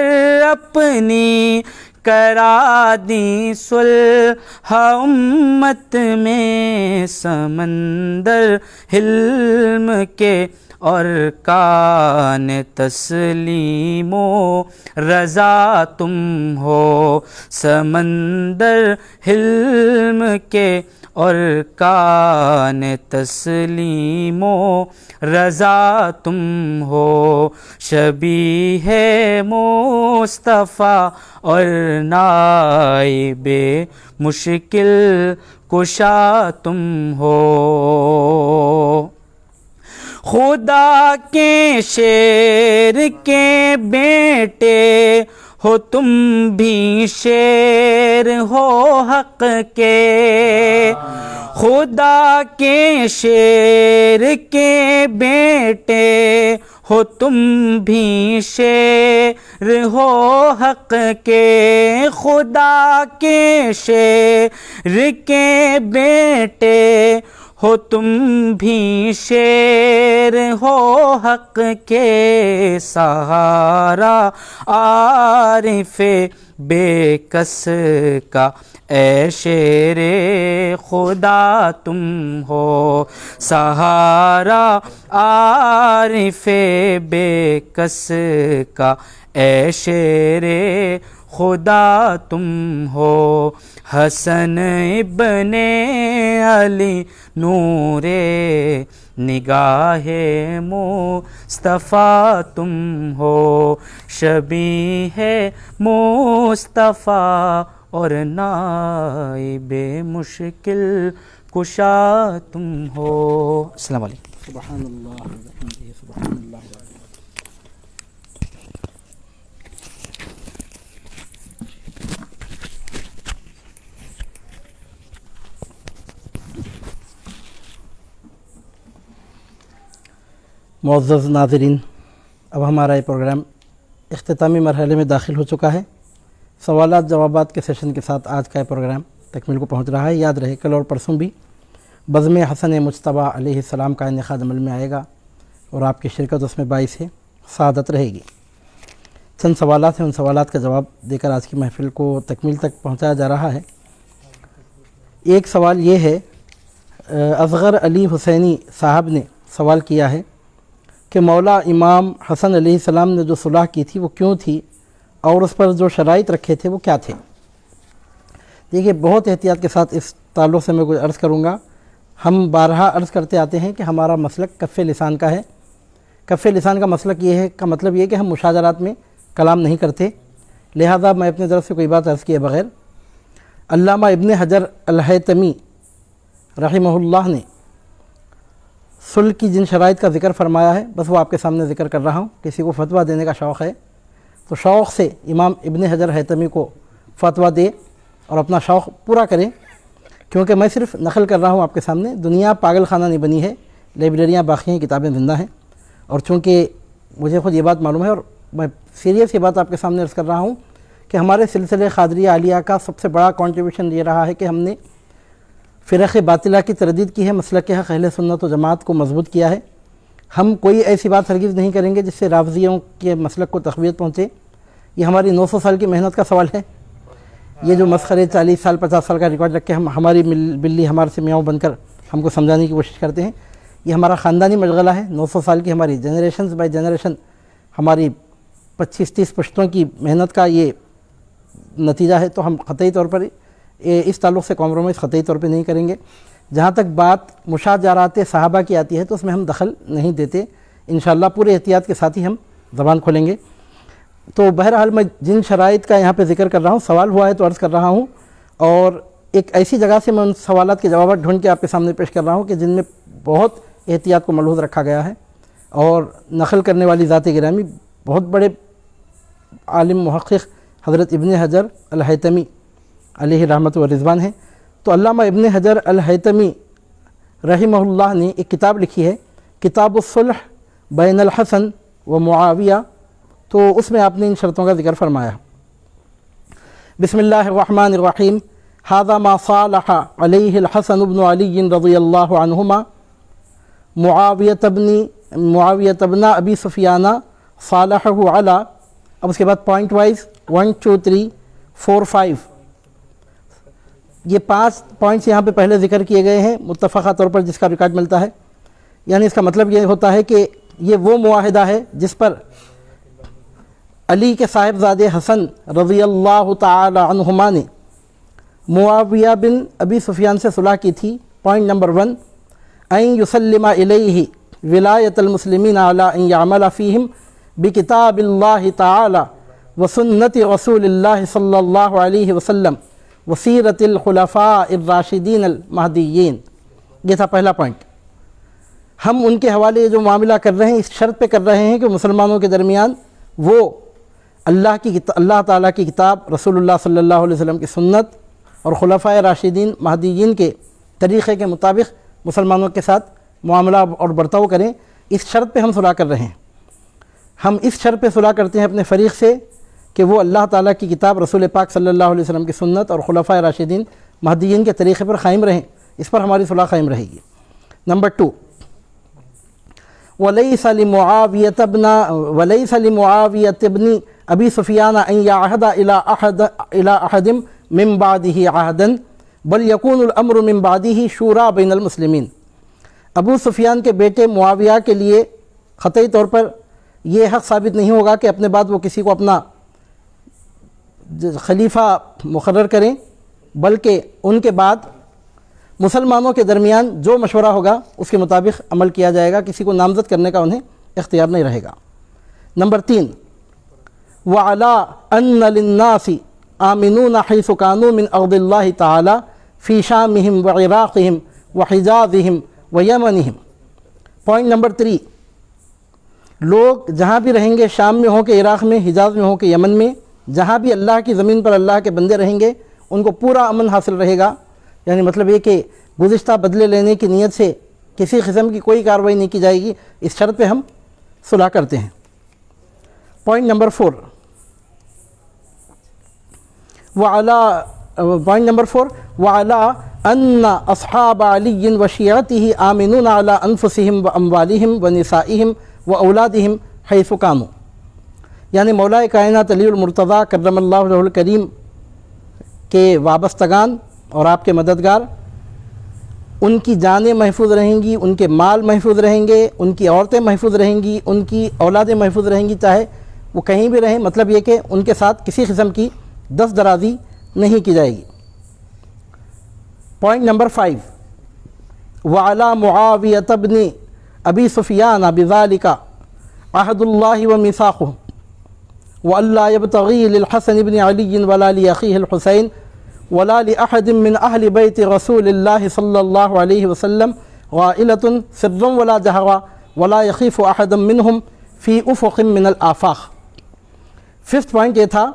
Speaker 1: اپنی کرا دی صلح امت میں، سمندر حلم کے ارکان تسلیم و رضا تم ہو، سمندر حلم کے ارکان تسلیم و رضا تم ہو، شبیہ مصطفیٰ اور نائب مشکل کشا تم ہو۔ خدا کے شیر کے بیٹے ہو تم بھی، شیر ہو حق کے، خدا کے شیر کے بیٹے ہو تم بھی، شیر ہو حق کے، خدا کے شیر کے بیٹے ہو تم بھی، شیر ہو حق کے، سہارا عارف بے کس کا اے شیر خدا تم ہو، سہارا عارف بے کس کا اے شیر خدا تم ہو۔ حسن ابن علی نور نگاہ مصطفیٰ تم ہو، شبیہ مصطفیٰ اور نائب مشکل کشا تم ہو۔ السلام علیکم۔
Speaker 2: سبحان اللہ وبحمدہ، سبحان اللہ۔ معزز ناظرین، اب ہمارا یہ پروگرام اختتامی مرحلے میں داخل ہو چکا ہے۔ سوالات جوابات کے سیشن کے ساتھ آج کا یہ پروگرام تکمیل کو پہنچ رہا ہے۔ یاد رہے کل اور پرسوں بھی بزم حسن مجتبیٰ علیہ السلام کا انعقاد عمل میں آئے گا اور آپ کی شرکت اس میں باعث سعادت رہے گی۔ چند سوالات ہیں، ان سوالات کا جواب دے کر آج کی محفل کو تکمیل تک پہنچایا جا رہا ہے۔ ایک سوال یہ ہے، اصغر علی حسینی صاحب نے سوال کیا ہے کہ مولا امام حسن علیہ السلام نے جو صلح کی تھی وہ کیوں تھی اور اس پر جو شرائط رکھے تھے وہ کیا تھے؟ دیکھیے، بہت احتیاط کے ساتھ اس تعلق سے میں کچھ عرض کروں گا۔ ہم بارہا عرض کرتے آتے ہیں کہ ہمارا مسلک کف لسان کا ہے۔ کف لسان کا مسلک یہ ہے، کا مطلب یہ ہے کہ ہم مشاجرات میں کلام نہیں کرتے، لہذا میں اپنے طرف سے کوئی بات عرض کیے بغیر علامہ ابن حجر الہیتمی رحمہ اللہ نے صلح کی جن شرائط کا ذکر فرمایا ہے، بس وہ آپ کے سامنے ذکر کر رہا ہوں۔ کسی کو فتویٰ دینے کا شوق ہے تو شوق سے امام ابن حجر الہیتمی کو فتویٰ دے اور اپنا شوق پورا کریں، کیونکہ میں صرف نقل کر رہا ہوں آپ کے سامنے۔ دنیا پاگل خانہ نہیں بنی ہے، لائبریریاں باقی ہیں، کتابیں زندہ ہیں، اور چونکہ مجھے خود یہ بات معلوم ہے اور میں سیریس یہ بات آپ کے سامنے عرض کر رہا ہوں کہ ہمارے سلسلے قادریہ عالیہ کا سب سے بڑا کنٹریبیوشن یہ رہا ہے کہ ہم نے فرق باطلہ کی تردید کی ہے، مسلک حق اہل سنت و جماعت کو مضبوط کیا ہے۔ ہم کوئی ایسی بات ہرگز نہیں کریں گے جس سے رافضیوں کے مسلک کو تقویت پہنچے۔ یہ ہماری 900 سال کی محنت کا سوال ہے۔ یہ جو مسخرے 40 سال 50 سال کا ریکارڈ رکھ کے ہماری بلی ہمارے سے میاؤں بن کر ہم کو سمجھانے کی کوشش کرتے ہیں، یہ ہمارا خاندانی مشغلہ ہے۔ 900 سال کی ہماری جنریشنز بائی جنریشن، ہماری 25-30 پشتوں کی محنت کا یہ نتیجہ ہے، تو ہم قطعی طور پر اس تعلق سے کمپرومائز قطعی طور پہ نہیں کریں گے۔ جہاں تک بات مشاجرات صحابہ کی آتی ہے تو اس میں ہم دخل نہیں دیتے، انشاءاللہ پورے احتیاط کے ساتھ ہی ہم زبان کھولیں گے۔ تو بہرحال میں جن شرائط کا یہاں پہ ذکر کر رہا ہوں، سوال ہوا ہے تو عرض کر رہا ہوں، اور ایک ایسی جگہ سے میں ان سوالات کے جوابات ڈھونڈ کے آپ کے سامنے پیش کر رہا ہوں کہ جن میں بہت احتیاط کو ملحوظ رکھا گیا ہے، اور نقل کرنے والی ذات گرامی بہت بڑے عالم محقق حضرت ابن حجر الہیتمی علیہ رحمت و رضوان ہیں۔ تو علامہ ابن حجر الہیتمی رحمہ اللہ نے ایک کتاب لکھی ہے، کتاب الصلح بین الحسن و معاویہ، تو اس میں آپ نے ان شرطوں کا ذکر فرمایا۔ بسم اللہ الرحمن الرحیم، ھذا ما صالح علیہ الحسن بن علی رضی اللہ عنہما معاویۃ بن ابی سفیان صالحہ علی، اب اس کے بعد پوائنٹ وائز 1 2 3 4 5 یہ 5 پوائنٹس یہاں پہ پہلے ذکر کیے گئے ہیں متفقہ طور پر جس کا ریکارڈ ملتا ہے۔ یعنی اس کا مطلب یہ ہوتا ہے کہ یہ وہ معاہدہ ہے جس پر علی کے صاحبزادے حسن رضی اللہ تعالی عنہما نے معاویہ بن ابی سفیان سے صلح کی تھی۔ پوائنٹ نمبر 1، ان یسلم الیہ ولایت المسلمین علی ان یعمل فیہم بکتاب اللہ تعالی وسنت رسول اللہ صلی اللہ علیہ وسلم وسیرت الخلفاء الراشدین المہدیین۔ یہ تھا پہلا پوائنٹ۔ ہم ان کے حوالے جو معاملہ کر رہے ہیں اس شرط پہ کر رہے ہیں کہ مسلمانوں کے درمیان وہ اللہ تعالیٰ کی کتاب، رسول اللہ صلی اللہ علیہ وسلم کی سنت اور خلفاء راشدین مہدیین کے طریقے کے مطابق مسلمانوں کے ساتھ معاملہ اور برتاؤ کریں۔ اس شرط پہ ہم صلح کر رہے ہیں۔ ہم اس شرط پہ صلح کرتے ہیں اپنے فریق سے کہ وہ اللہ تعالیٰ کی کتاب، رسول پاک صلی اللہ علیہ وسلم کی سنت اور خلفاء راشدین مہدیین کے طریقے پر قائم رہیں، اس پر ہماری صلح قائم رہے گی۔ نمبر 2، وَلَيْسَ لِمُعَاوِيَةَ بْنِ أَبِي سُفْيَانَ أَنْ يَعْهَدَ إِلَىٰ أَحَدٍ مِّن بَعْدِهِ عَهْدًا بَلْ يَكُونُ الْأَمْرُ مِّن بَعْدِهِ شُورَىٰ بَيْنَ الْمُسْلِمِينَ۔ ابو سفیان کے بیٹے معاویہ کے لیے قطعی طور پر یہ حق ثابت نہیں ہوگا کہ اپنے بعد وہ کسی کو اپنا خلیفہ مقرر کریں، بلکہ ان کے بعد مسلمانوں کے درمیان جو مشورہ ہوگا اس کے مطابق عمل کیا جائے گا، کسی کو نامزد کرنے کا انہیں اختیار نہیں رہے گا۔ نمبر 3، وَعَلَىٰ أَنَّ لِلنَّاسِ آمِنُونَ حَيْثُ كَانُوا مِنْ أَرْضِ اللَّهِ تَعَالَىٰ فِي شَامِهِمْ وَعِرَاقِهِمْ وَحِجَازِهِمْ وَيَمَنِهِمْ۔ پوائنٹ نمبر 3، لوگ جہاں بھی رہیں گے، شام میں ہوں کہ عراق میں، حجاز میں ہوں کہ یمن میں، جہاں بھی اللہ کی زمین پر اللہ کے بندے رہیں گے ان کو پورا امن حاصل رہے گا۔ یعنی مطلب یہ کہ گزشتہ بدلے لینے کی نیت سے کسی قسم کی کوئی کارروائی نہیں کی جائے گی، اس شرط پہ ہم صلح کرتے ہیں۔ پوائنٹ نمبر 4 وعلى أن أصحاب علي وشيعته آمنون على أنفسهم وأموالهم ونسائهم وأولادهم حيث كانوا، یعنی مولا کائنات علی المرتضیٰ کرم اللہ وجہہ الکریم کے وابستگان اور آپ کے مددگار، ان کی جانیں محفوظ رہیں گی، ان کے مال محفوظ رہیں گے، ان کی عورتیں محفوظ رہیں گی، ان کی اولادیں محفوظ رہیں گی، چاہے وہ کہیں بھی رہیں، مطلب یہ کہ ان کے ساتھ کسی قسم کی دست درازی نہیں کی جائے گی۔ پوائنٹ نمبر 5 وعلى معاویۃ بن ابی سفیان بذلك عہد اللہ ومیثاقہ وَأَلَّا يَبْتَغِي لِلْحَسَنِ بْنِ عَلِيٍّ وَلَا لِأَخِيهِ الْحُسَيْنِ وَلَا لِأَحَدٍ مِّنْ أَهْلِ بَيْتِ رَسُولِ اللَّهِ صَلَّى اللَّهُ عَلَيْهِ وَسَلَّمَ غَائِلَةٌ سِرًّا وَلَا جَهْرًا وَلَا يَخِيفُ أَحَدًا مِّنْهُمْ فِي أُفُقٍ مِّنَ الْآفَاقِ۔ 5th پوائنٹ یہ تھا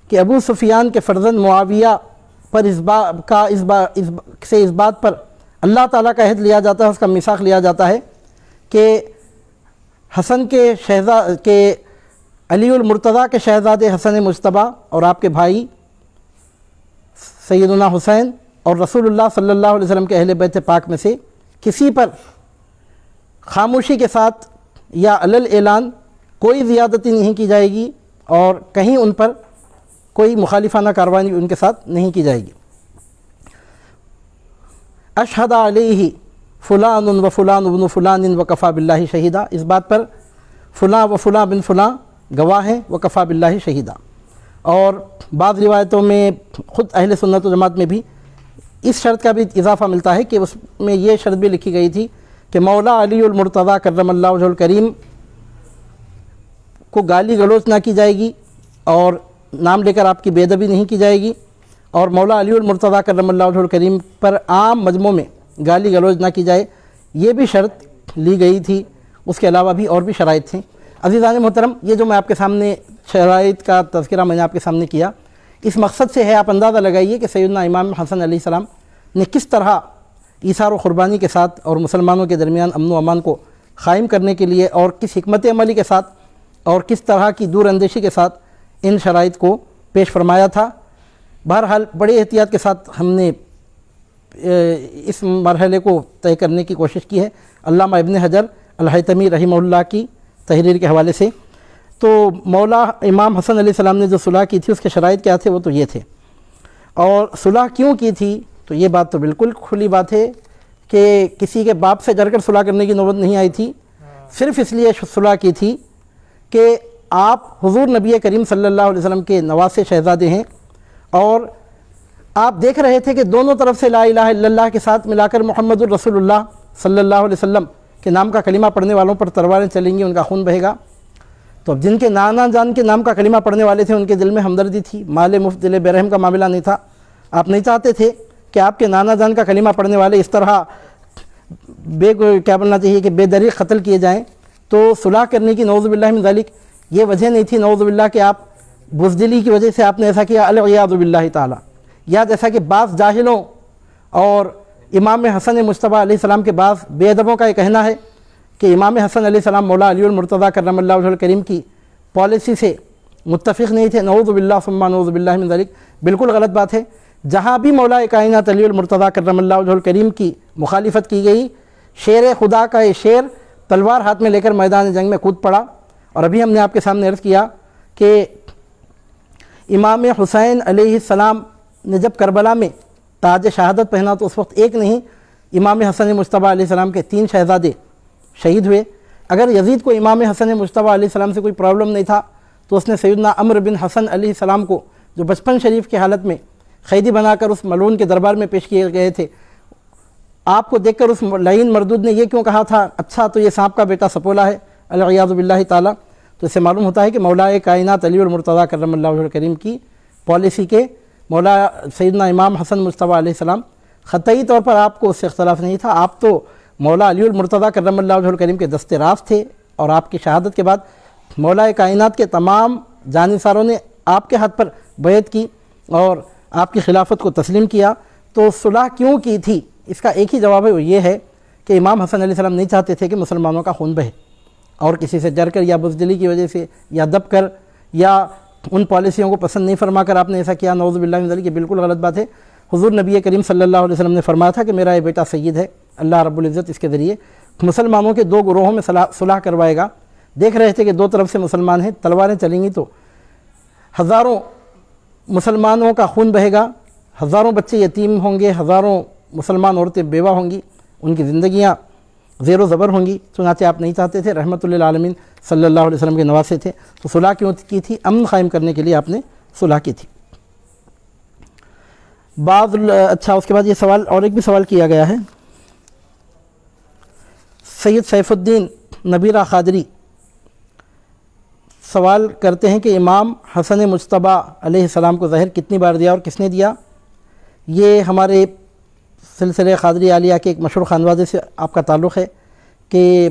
Speaker 2: کہ ابو سفیان کے فرزند معاویہ پر اس بات پر اللہ تعالیٰ کا عہد لیا جاتا ہے، اس کا میثاق لیا جاتا ہے کہ حسن کے علی المرتضیٰ کے شہزادے حسن مجتبیٰ اور آپ کے بھائی سیدنا حسین اور رسول اللہ صلی اللہ علیہ وسلم کے اہل بیت پاک میں سے کسی پر خاموشی کے ساتھ یا علل اعلان کوئی زیادتی نہیں کی جائے گی، اور کہیں ان پر کوئی مخالفانہ کارروائی ان کے ساتھ نہیں کی جائے گی۔ اشہد علیہ فلان و فلان ابن فلان وکفا باللہ شہیدہ، اس بات پر فلاں و فلاں بن فلاں گواہ ہیں، وکفا باللہ شہیدہ۔ اور بعض روایتوں میں خود اہل سنت و جماعت میں بھی اس شرط کا بھی اضافہ ملتا ہے کہ اس میں یہ شرط بھی لکھی گئی تھی کہ مولا علی المرتضیٰ کرم اللہ وجہہ الکریم کو گالی گلوچ نہ کی جائے گی، اور نام لے کر آپ کی بے ادبی نہیں کی جائے گی، اور مولا علی المرتضیٰ کرم اللہ وجہہ الکریم پر عام مجمع میں گالی گلوچ نہ کی جائے، یہ بھی شرط لی گئی تھی۔ اس کے علاوہ بھی اور بھی شرائط تھیں۔ عزیزان محترم، یہ جو میں آپ کے سامنے شرائط کا تذکرہ میں نے آپ کے سامنے کیا، اس مقصد سے ہے آپ اندازہ لگائیے کہ سیدنا امام حسن علیہ السلام نے کس طرح ایثار و قربانی کے ساتھ اور مسلمانوں کے درمیان امن و امان کو قائم کرنے کے لیے، اور کس حکمت عملی کے ساتھ اور کس طرح کی دور اندیشی کے ساتھ ان شرائط کو پیش فرمایا تھا۔ بہرحال بڑی احتیاط کے ساتھ ہم نے اس مرحلے کو طے کرنے کی کوشش کی ہے، علامہ ابن حجر الہیثمی رحمہ اللہ کی تحریر کے حوالے سے۔ تو مولا امام حسن علیہ السلام نے جو صلح کی تھی اس کے شرائط کیا تھے، وہ تو یہ تھے۔ اور صلح کیوں کی تھی، تو یہ بات تو بالکل کھلی بات ہے کہ کسی کے باپ سے ڈر کر صلح کرنے کی نوبت نہیں آئی تھی، صرف اس لیے صلح کی تھی کہ آپ حضور نبی کریم صلی اللہ علیہ وسلم کے نواسے شہزادے ہیں، اور آپ دیکھ رہے تھے کہ دونوں طرف سے لا الہ الا اللہ کے ساتھ ملا کر محمد الرسول اللہ صلی اللہ علیہ وسلم کے نام کا کلمہ پڑھنے والوں پر تلواریں چلیں گی، ان کا خون بہے گا۔ تو اب جن کے نانا جان کے نام کا کلمہ پڑھنے والے تھے ان کے دل میں ہمدردی تھی، مال مفت دل بے رحم کا معاملہ نہیں تھا۔ آپ نہیں چاہتے تھے کہ آپ کے نانا جان کا کلمہ پڑھنے والے اس طرح کیا بولنا چاہیے کہ بے دریغ قتل کیے جائیں۔ تو صلح کرنے کی نعوذ باللہ من ذالک یہ وجہ نہیں تھی، نعوذ باللہ کہ آپ بزدلی کی وجہ سے آپ نے ایسا کیا، العیاذ باللہ تعالی، یا جیسا کہ بعض جاہلوں اور امام حسن مجتبیٰ علیہ السلام کے بعض بے ادبوں کا یہ کہنا ہے کہ امام حسن علیہ السلام مولا علی المرتضیٰ کرم اللہ وجہہ الکریم کی پالیسی سے متفق نہیں تھے، نعوذ باللہ ثم نعوذ باللہ من ذالک، بالکل غلط بات ہے۔ جہاں بھی مولا کائنات علی المرتضیٰ کرم اللہ وجہہ الکریم کی مخالفت کی گئی، شیر خدا کا یہ شیر تلوار ہاتھ میں لے کر میدان جنگ میں کود پڑا۔ اور ابھی ہم نے آپ کے سامنے عرض کیا کہ امام حسین علیہ السلام نے جب کربلا میں تاج شہادت پہنا تو اس وقت ایک نہیں، امام حسن مجتبیٰ علیہ السلام کے 3 شہزادے شہید ہوئے۔ اگر یزید کو امام حسن مجتبیٰ علیہ السلام سے کوئی پرابلم نہیں تھا تو اس نے سیدنا عمرو بن حسن علیہ السلام کو، جو بچپن شریف کی حالت میں قیدی بنا کر اس ملعون کے دربار میں پیش کیے گئے تھے، آپ کو دیکھ کر اس لعین مردود نے یہ کیوں کہا تھا، اچھا تو یہ سانپ کا بیٹا سپولا ہے، العیاذ باللہ تعالی۔ تو اس سے معلوم ہوتا ہے کہ مولا کائنات علی المرتضیٰ کرم اللہ وجہہ الکریم کی پالیسی کے مولا سیدنا امام حسن مجتبیٰ علیہ السلام قطعی طور پر آپ کو اس سے اختلاف نہیں تھا، آپ تو مولا علی المرتضیٰ کرم اللہ وجہہ الکریم کے دست راست تھے، اور آپ کی شہادت کے بعد مولا کائنات کے تمام جانثاروں نے آپ کے ہاتھ پر بیعت کی اور آپ کی خلافت کو تسلیم کیا۔ تو صلح کیوں کی تھی، اس کا ایک ہی جواب ہے، وہ یہ ہے کہ امام حسن علیہ السلام نہیں چاہتے تھے کہ مسلمانوں کا خون بہے، اور کسی سے ڈر کر یا بزدلی کی وجہ سے یا دب کر یا ان پالیسیوں کو پسند نہیں فرما کر آپ نے ایسا کیا، نعوذ باللہ من ذلک، یہ بالکل غلط بات ہے۔ حضور نبی کریم صلی اللہ علیہ وسلم نے فرمایا تھا کہ میرا یہ بیٹا سید ہے، اللہ رب العزت اس کے ذریعے مسلمانوں کے دو گروہوں میں صلح کروائے گا۔ دیکھ رہے تھے کہ دو طرف سے مسلمان ہیں، تلواریں چلیں گی تو ہزاروں مسلمانوں کا خون بہے گا، ہزاروں بچے یتیم ہوں گے، ہزاروں مسلمان عورتیں بیوہ ہوں گی، ان کی زندگیاں زیر و زبر ہوں گی۔ چنانچہ آپ نہیں چاہتے تھے، رحمت للعالمین صلی اللہ علیہ وسلم کے نواسے تھے، تو صلح کیوں کی تھی؟ امن قائم کرنے کے لیے آپ نے صلح کی تھی۔ اچھا، اس کے بعد یہ سوال اور ایک بھی سوال کیا گیا ہے، سید سیف الدین نبیرہ قادری سوال کرتے ہیں کہ امام حسن مجتبیٰ علیہ السلام کو زہر کتنی بار دیا اور کس نے دیا؟ یہ ہمارے سلسلہ قادری عالیہ کے ایک مشہور خانوادے سے آپ کا تعلق ہے کہ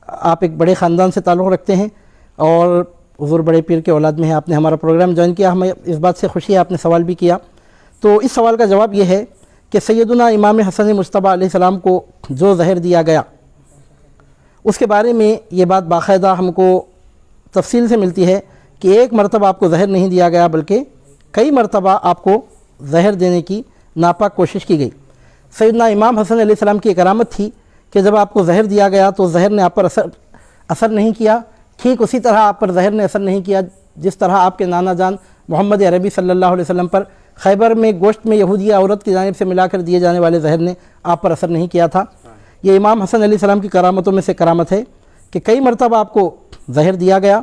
Speaker 2: آپ ایک بڑے خاندان سے تعلق رکھتے ہیں اور حضور بڑے پیر کے اولاد میں ہیں۔ آپ نے ہمارا پروگرام جوائن کیا، ہمیں اس بات سے خوشی ہے، آپ نے سوال بھی کیا۔ تو اس سوال کا جواب یہ ہے کہ سیدنا امام حسن مجتبیٰ علیہ السلام کو جو زہر دیا گیا اس کے بارے میں یہ بات باقاعدہ ہم کو تفصیل سے ملتی ہے کہ ایک مرتبہ آپ کو زہر نہیں دیا گیا بلکہ کئی مرتبہ آپ کو زہر دینے کی ناپاک کوشش کی گئی۔ سیدنا امام حسن علیہ السلام کی کرامت تھی کہ جب آپ کو زہر دیا گیا تو زہر نے آپ پر اثر نہیں کیا، ٹھیک اسی طرح آپ پر زہر نے اثر نہیں کیا جس طرح آپ کے نانا جان محمد عربی صلی اللہ علیہ وسلم پر خیبر میں گوشت میں یہودیہ عورت کی جانب سے ملا کر دیے جانے والے زہر نے آپ پر اثر نہیں کیا تھا۔ یہ امام حسن علیہ السلام کی کرامتوں میں سے کرامت ہے کہ کئی مرتبہ آپ کو زہر دیا گیا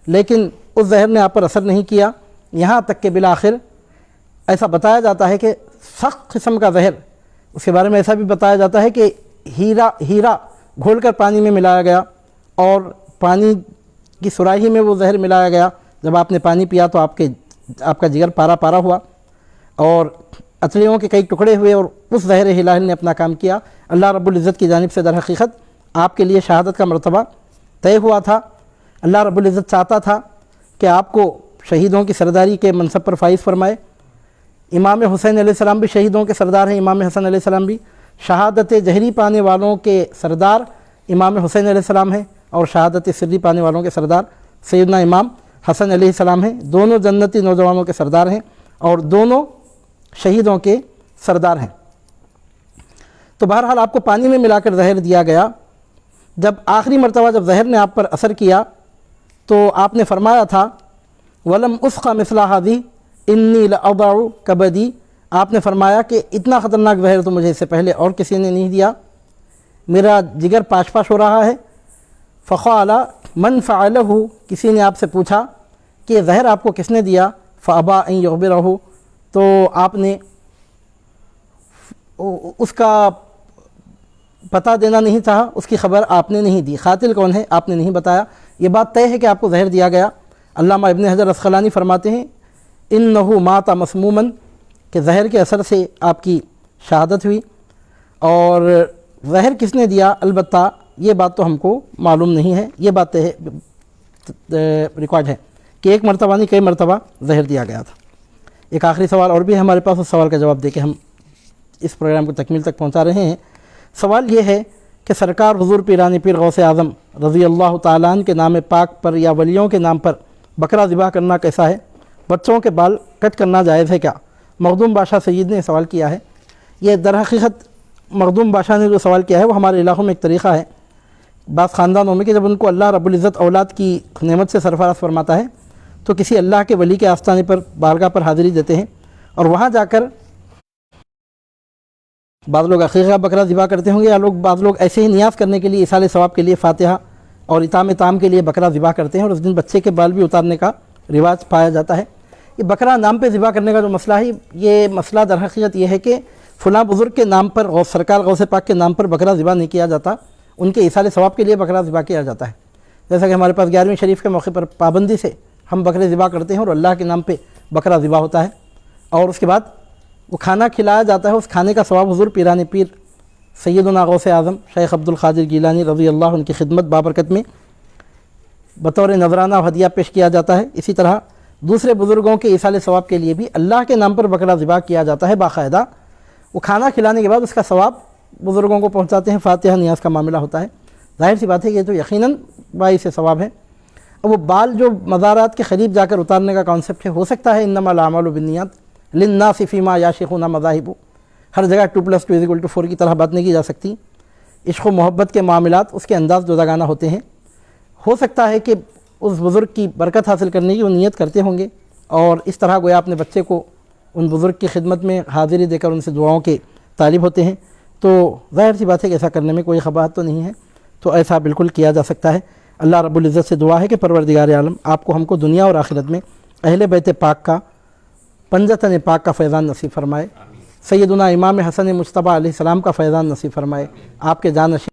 Speaker 2: لیکن اس زہر نے آپ پر اثر نہیں کیا، یہاں تک کہ بالآخر ایسا بتایا جاتا ہے کہ سخت قسم کا زہر، اس کے بارے میں ایسا بھی بتایا جاتا ہے کہ ہیرا گھول کر پانی میں ملایا گیا اور پانی کی سراہی میں وہ زہر ملایا گیا، جب آپ نے پانی پیا تو آپ کا جگر پارا پارا ہوا اور اتڑیوں کے کئی ٹکڑے ہوئے اور اس زہر ہلال نے اپنا کام کیا۔ اللہ رب العزت کی جانب سے در حقیقت آپ کے لیے شہادت کا مرتبہ طے ہوا تھا۔ اللہ رب العزت چاہتا تھا کہ آپ کو شہیدوں کی سرداری کے منصب پر فائز فرمائے۔ امام حسین علیہ السلام بھی شہیدوں کے سردار ہیں، امام حسن علیہ السلام بھی شہادت جہری پانے والوں کے سردار امام حسین علیہ السلام ہیں اور شہادت سری پانے والوں کے سردار سیدنا امام حسن علیہ السلام ہیں۔ دونوں جنتی نوجوانوں کے سردار ہیں اور دونوں شہیدوں کے سردار ہیں۔ تو بہرحال آپ کو پانی میں ملا کر زہر دیا گیا۔ جب آخری مرتبہ جب زہر نے آپ پر اثر کیا تو آپ نے فرمایا تھا وَلَمْ أُسْقَ مِثْلَ هَذِهِ إِنِّي لَأَضَعُ كَبَدِي، آپ نے فرمایا کہ اتنا خطرناک زہر تو مجھے اس سے پہلے اور کسی نے نہیں دیا، میرا جگر پاش پاش ہو رہا ہے۔ فَقَالَ مَنْ فَعَلَهُ، کسی نے آپ سے پوچھا کہ زہر آپ کو کس نے دیا؟ فَأَبَى أَنْ يُخْبِرَهُ، تو آپ نے اس کا پتہ دینا نہیں چاہا، اس کی خبر آپ نے نہیں دی۔ قاتل کون ہے آپ نے نہیں بتایا۔ یہ بات طے ہے کہ آپ کو زہر دیا گیا۔ علامہ ابن حجر عسقلانی فرماتے ہیں انہو مات مسموماً، کہ زہر کے اثر سے آپ کی شہادت ہوئی، اور زہر کس نے دیا البتہ یہ بات تو ہم کو معلوم نہیں ہے، یہ بات ریکارڈ ہے کہ ایک مرتبہ نہیں کئی مرتبہ زہر دیا گیا تھا۔ ایک آخری سوال اور بھی ہے ہمارے پاس، اس سوال کا جواب دے کے ہم اس پروگرام کو تکمیل تک پہنچا رہے ہیں۔ سوال یہ ہے کہ سرکار حضور پیران پیر غوث اعظم رضی اللہ تعالیٰ عنہ کے نام پاک پر یا ولیوں کے نام پر بکرا ذبح کرنا کیسا ہے؟ بچوں کے بال کٹ کرنا جائز ہے کیا؟ مخدوم بادشاہ سید نے سوال کیا ہے۔ یہ در حقیقت مخدوم بادشاہ نے جو سوال کیا ہے وہ ہمارے علاقوں میں ایک طریقہ ہے بعض خاندانوں میں کہ جب ان کو اللہ رب العزت اولاد کی نعمت سے سرفراز فرماتا ہے تو کسی اللہ کے ولی کے آستانے پر بارگاہ پر حاضری دیتے ہیں اور وہاں جا کر بعض لوگ عقیقہ بکرا ذبح کرتے ہوں گے، یا بعض لوگ ایسے ہی نیاز کرنے کے لیے ایصال ثواب کے لیے فاتحہ اور اطعام طعام کے لیے بکرا ذبح کرتے ہیں، اور اس دن بچے کے بال بھی اتارنے کا رواج پایا جاتا ہے۔ یہ بکرا نام پہ ذبح کرنے کا جو مسئلہ ہے، یہ مسئلہ در حقیقت یہ ہے کہ فلاں بزرگ کے نام پر سرکار غوث پاک کے نام پر بکرا ذبح نہیں کیا جاتا، ان کے ایصال ثواب کے لیے بکرا ذبح کیا جاتا ہے۔ جیسا کہ ہمارے پاس 11ویں شریف کے موقع پر پابندی سے ہم بکرے ذبح کرتے ہیں اور اللہ کے نام پہ بکرا ذبح ہوتا ہے، اور اس کے بعد وہ کھانا کھلایا جاتا ہے۔ اس کھانے کا ثواب حضور پیران پیر سیدنا غوث اعظم شیخ عبد القادر گیلانی رضی اللہ عنہ کی خدمت بابرکت میں بطور نذرانہ ہدیہ پیش کیا جاتا ہے۔ اسی طرح دوسرے بزرگوں کے ایصال ثواب کے لیے بھی اللہ کے نام پر بکرا ذبح کیا جاتا ہے باقاعدہ۔ وہ کھانا کھلانے کے بعد اس کا ثواب بزرگوں کو پہنچاتے ہیں، فاتحہ نیاز کا معاملہ ہوتا ہے۔ ظاہر سی بات ہے کہ یہ تو یقیناً باعث ثواب ہے۔ اب وہ بال جو مزارات کے قریب جا کر اتارنے کا کانسیپٹ ہے، ہو سکتا ہے انما الاعمال بالنیات للناس فیما یعشقون مذاہب، ہر جگہ 2+2=4 کی طرح بات نہیں کی جا سکتی۔ عشق و محبت کے معاملات اس کے انداز جداگانہ ہوتے ہیں۔ ہو سکتا ہے کہ اس بزرگ کی برکت حاصل کرنے کی وہ نیت کرتے ہوں گے، اور اس طرح گویا اپنے بچے کو ان بزرگ کی خدمت میں حاضری دے کر ان سے دعاؤں کے طالب ہوتے ہیں، تو ظاہر سی بات ہے کہ ایسا کرنے میں کوئی قباحت تو نہیں ہے، تو ایسا بالکل کیا جا سکتا ہے۔ اللہ رب العزت سے دعا ہے کہ پروردگار عالم آپ کو ہم کو دنیا اور آخرت میں اہل بیت پاک کا پنجتن پاک کا فیضان نصیب فرمائے، سیدنا امام حسن مجتبیٰ علیہ السلام کا فیضان نصیب فرمائے، آپ کے جانشین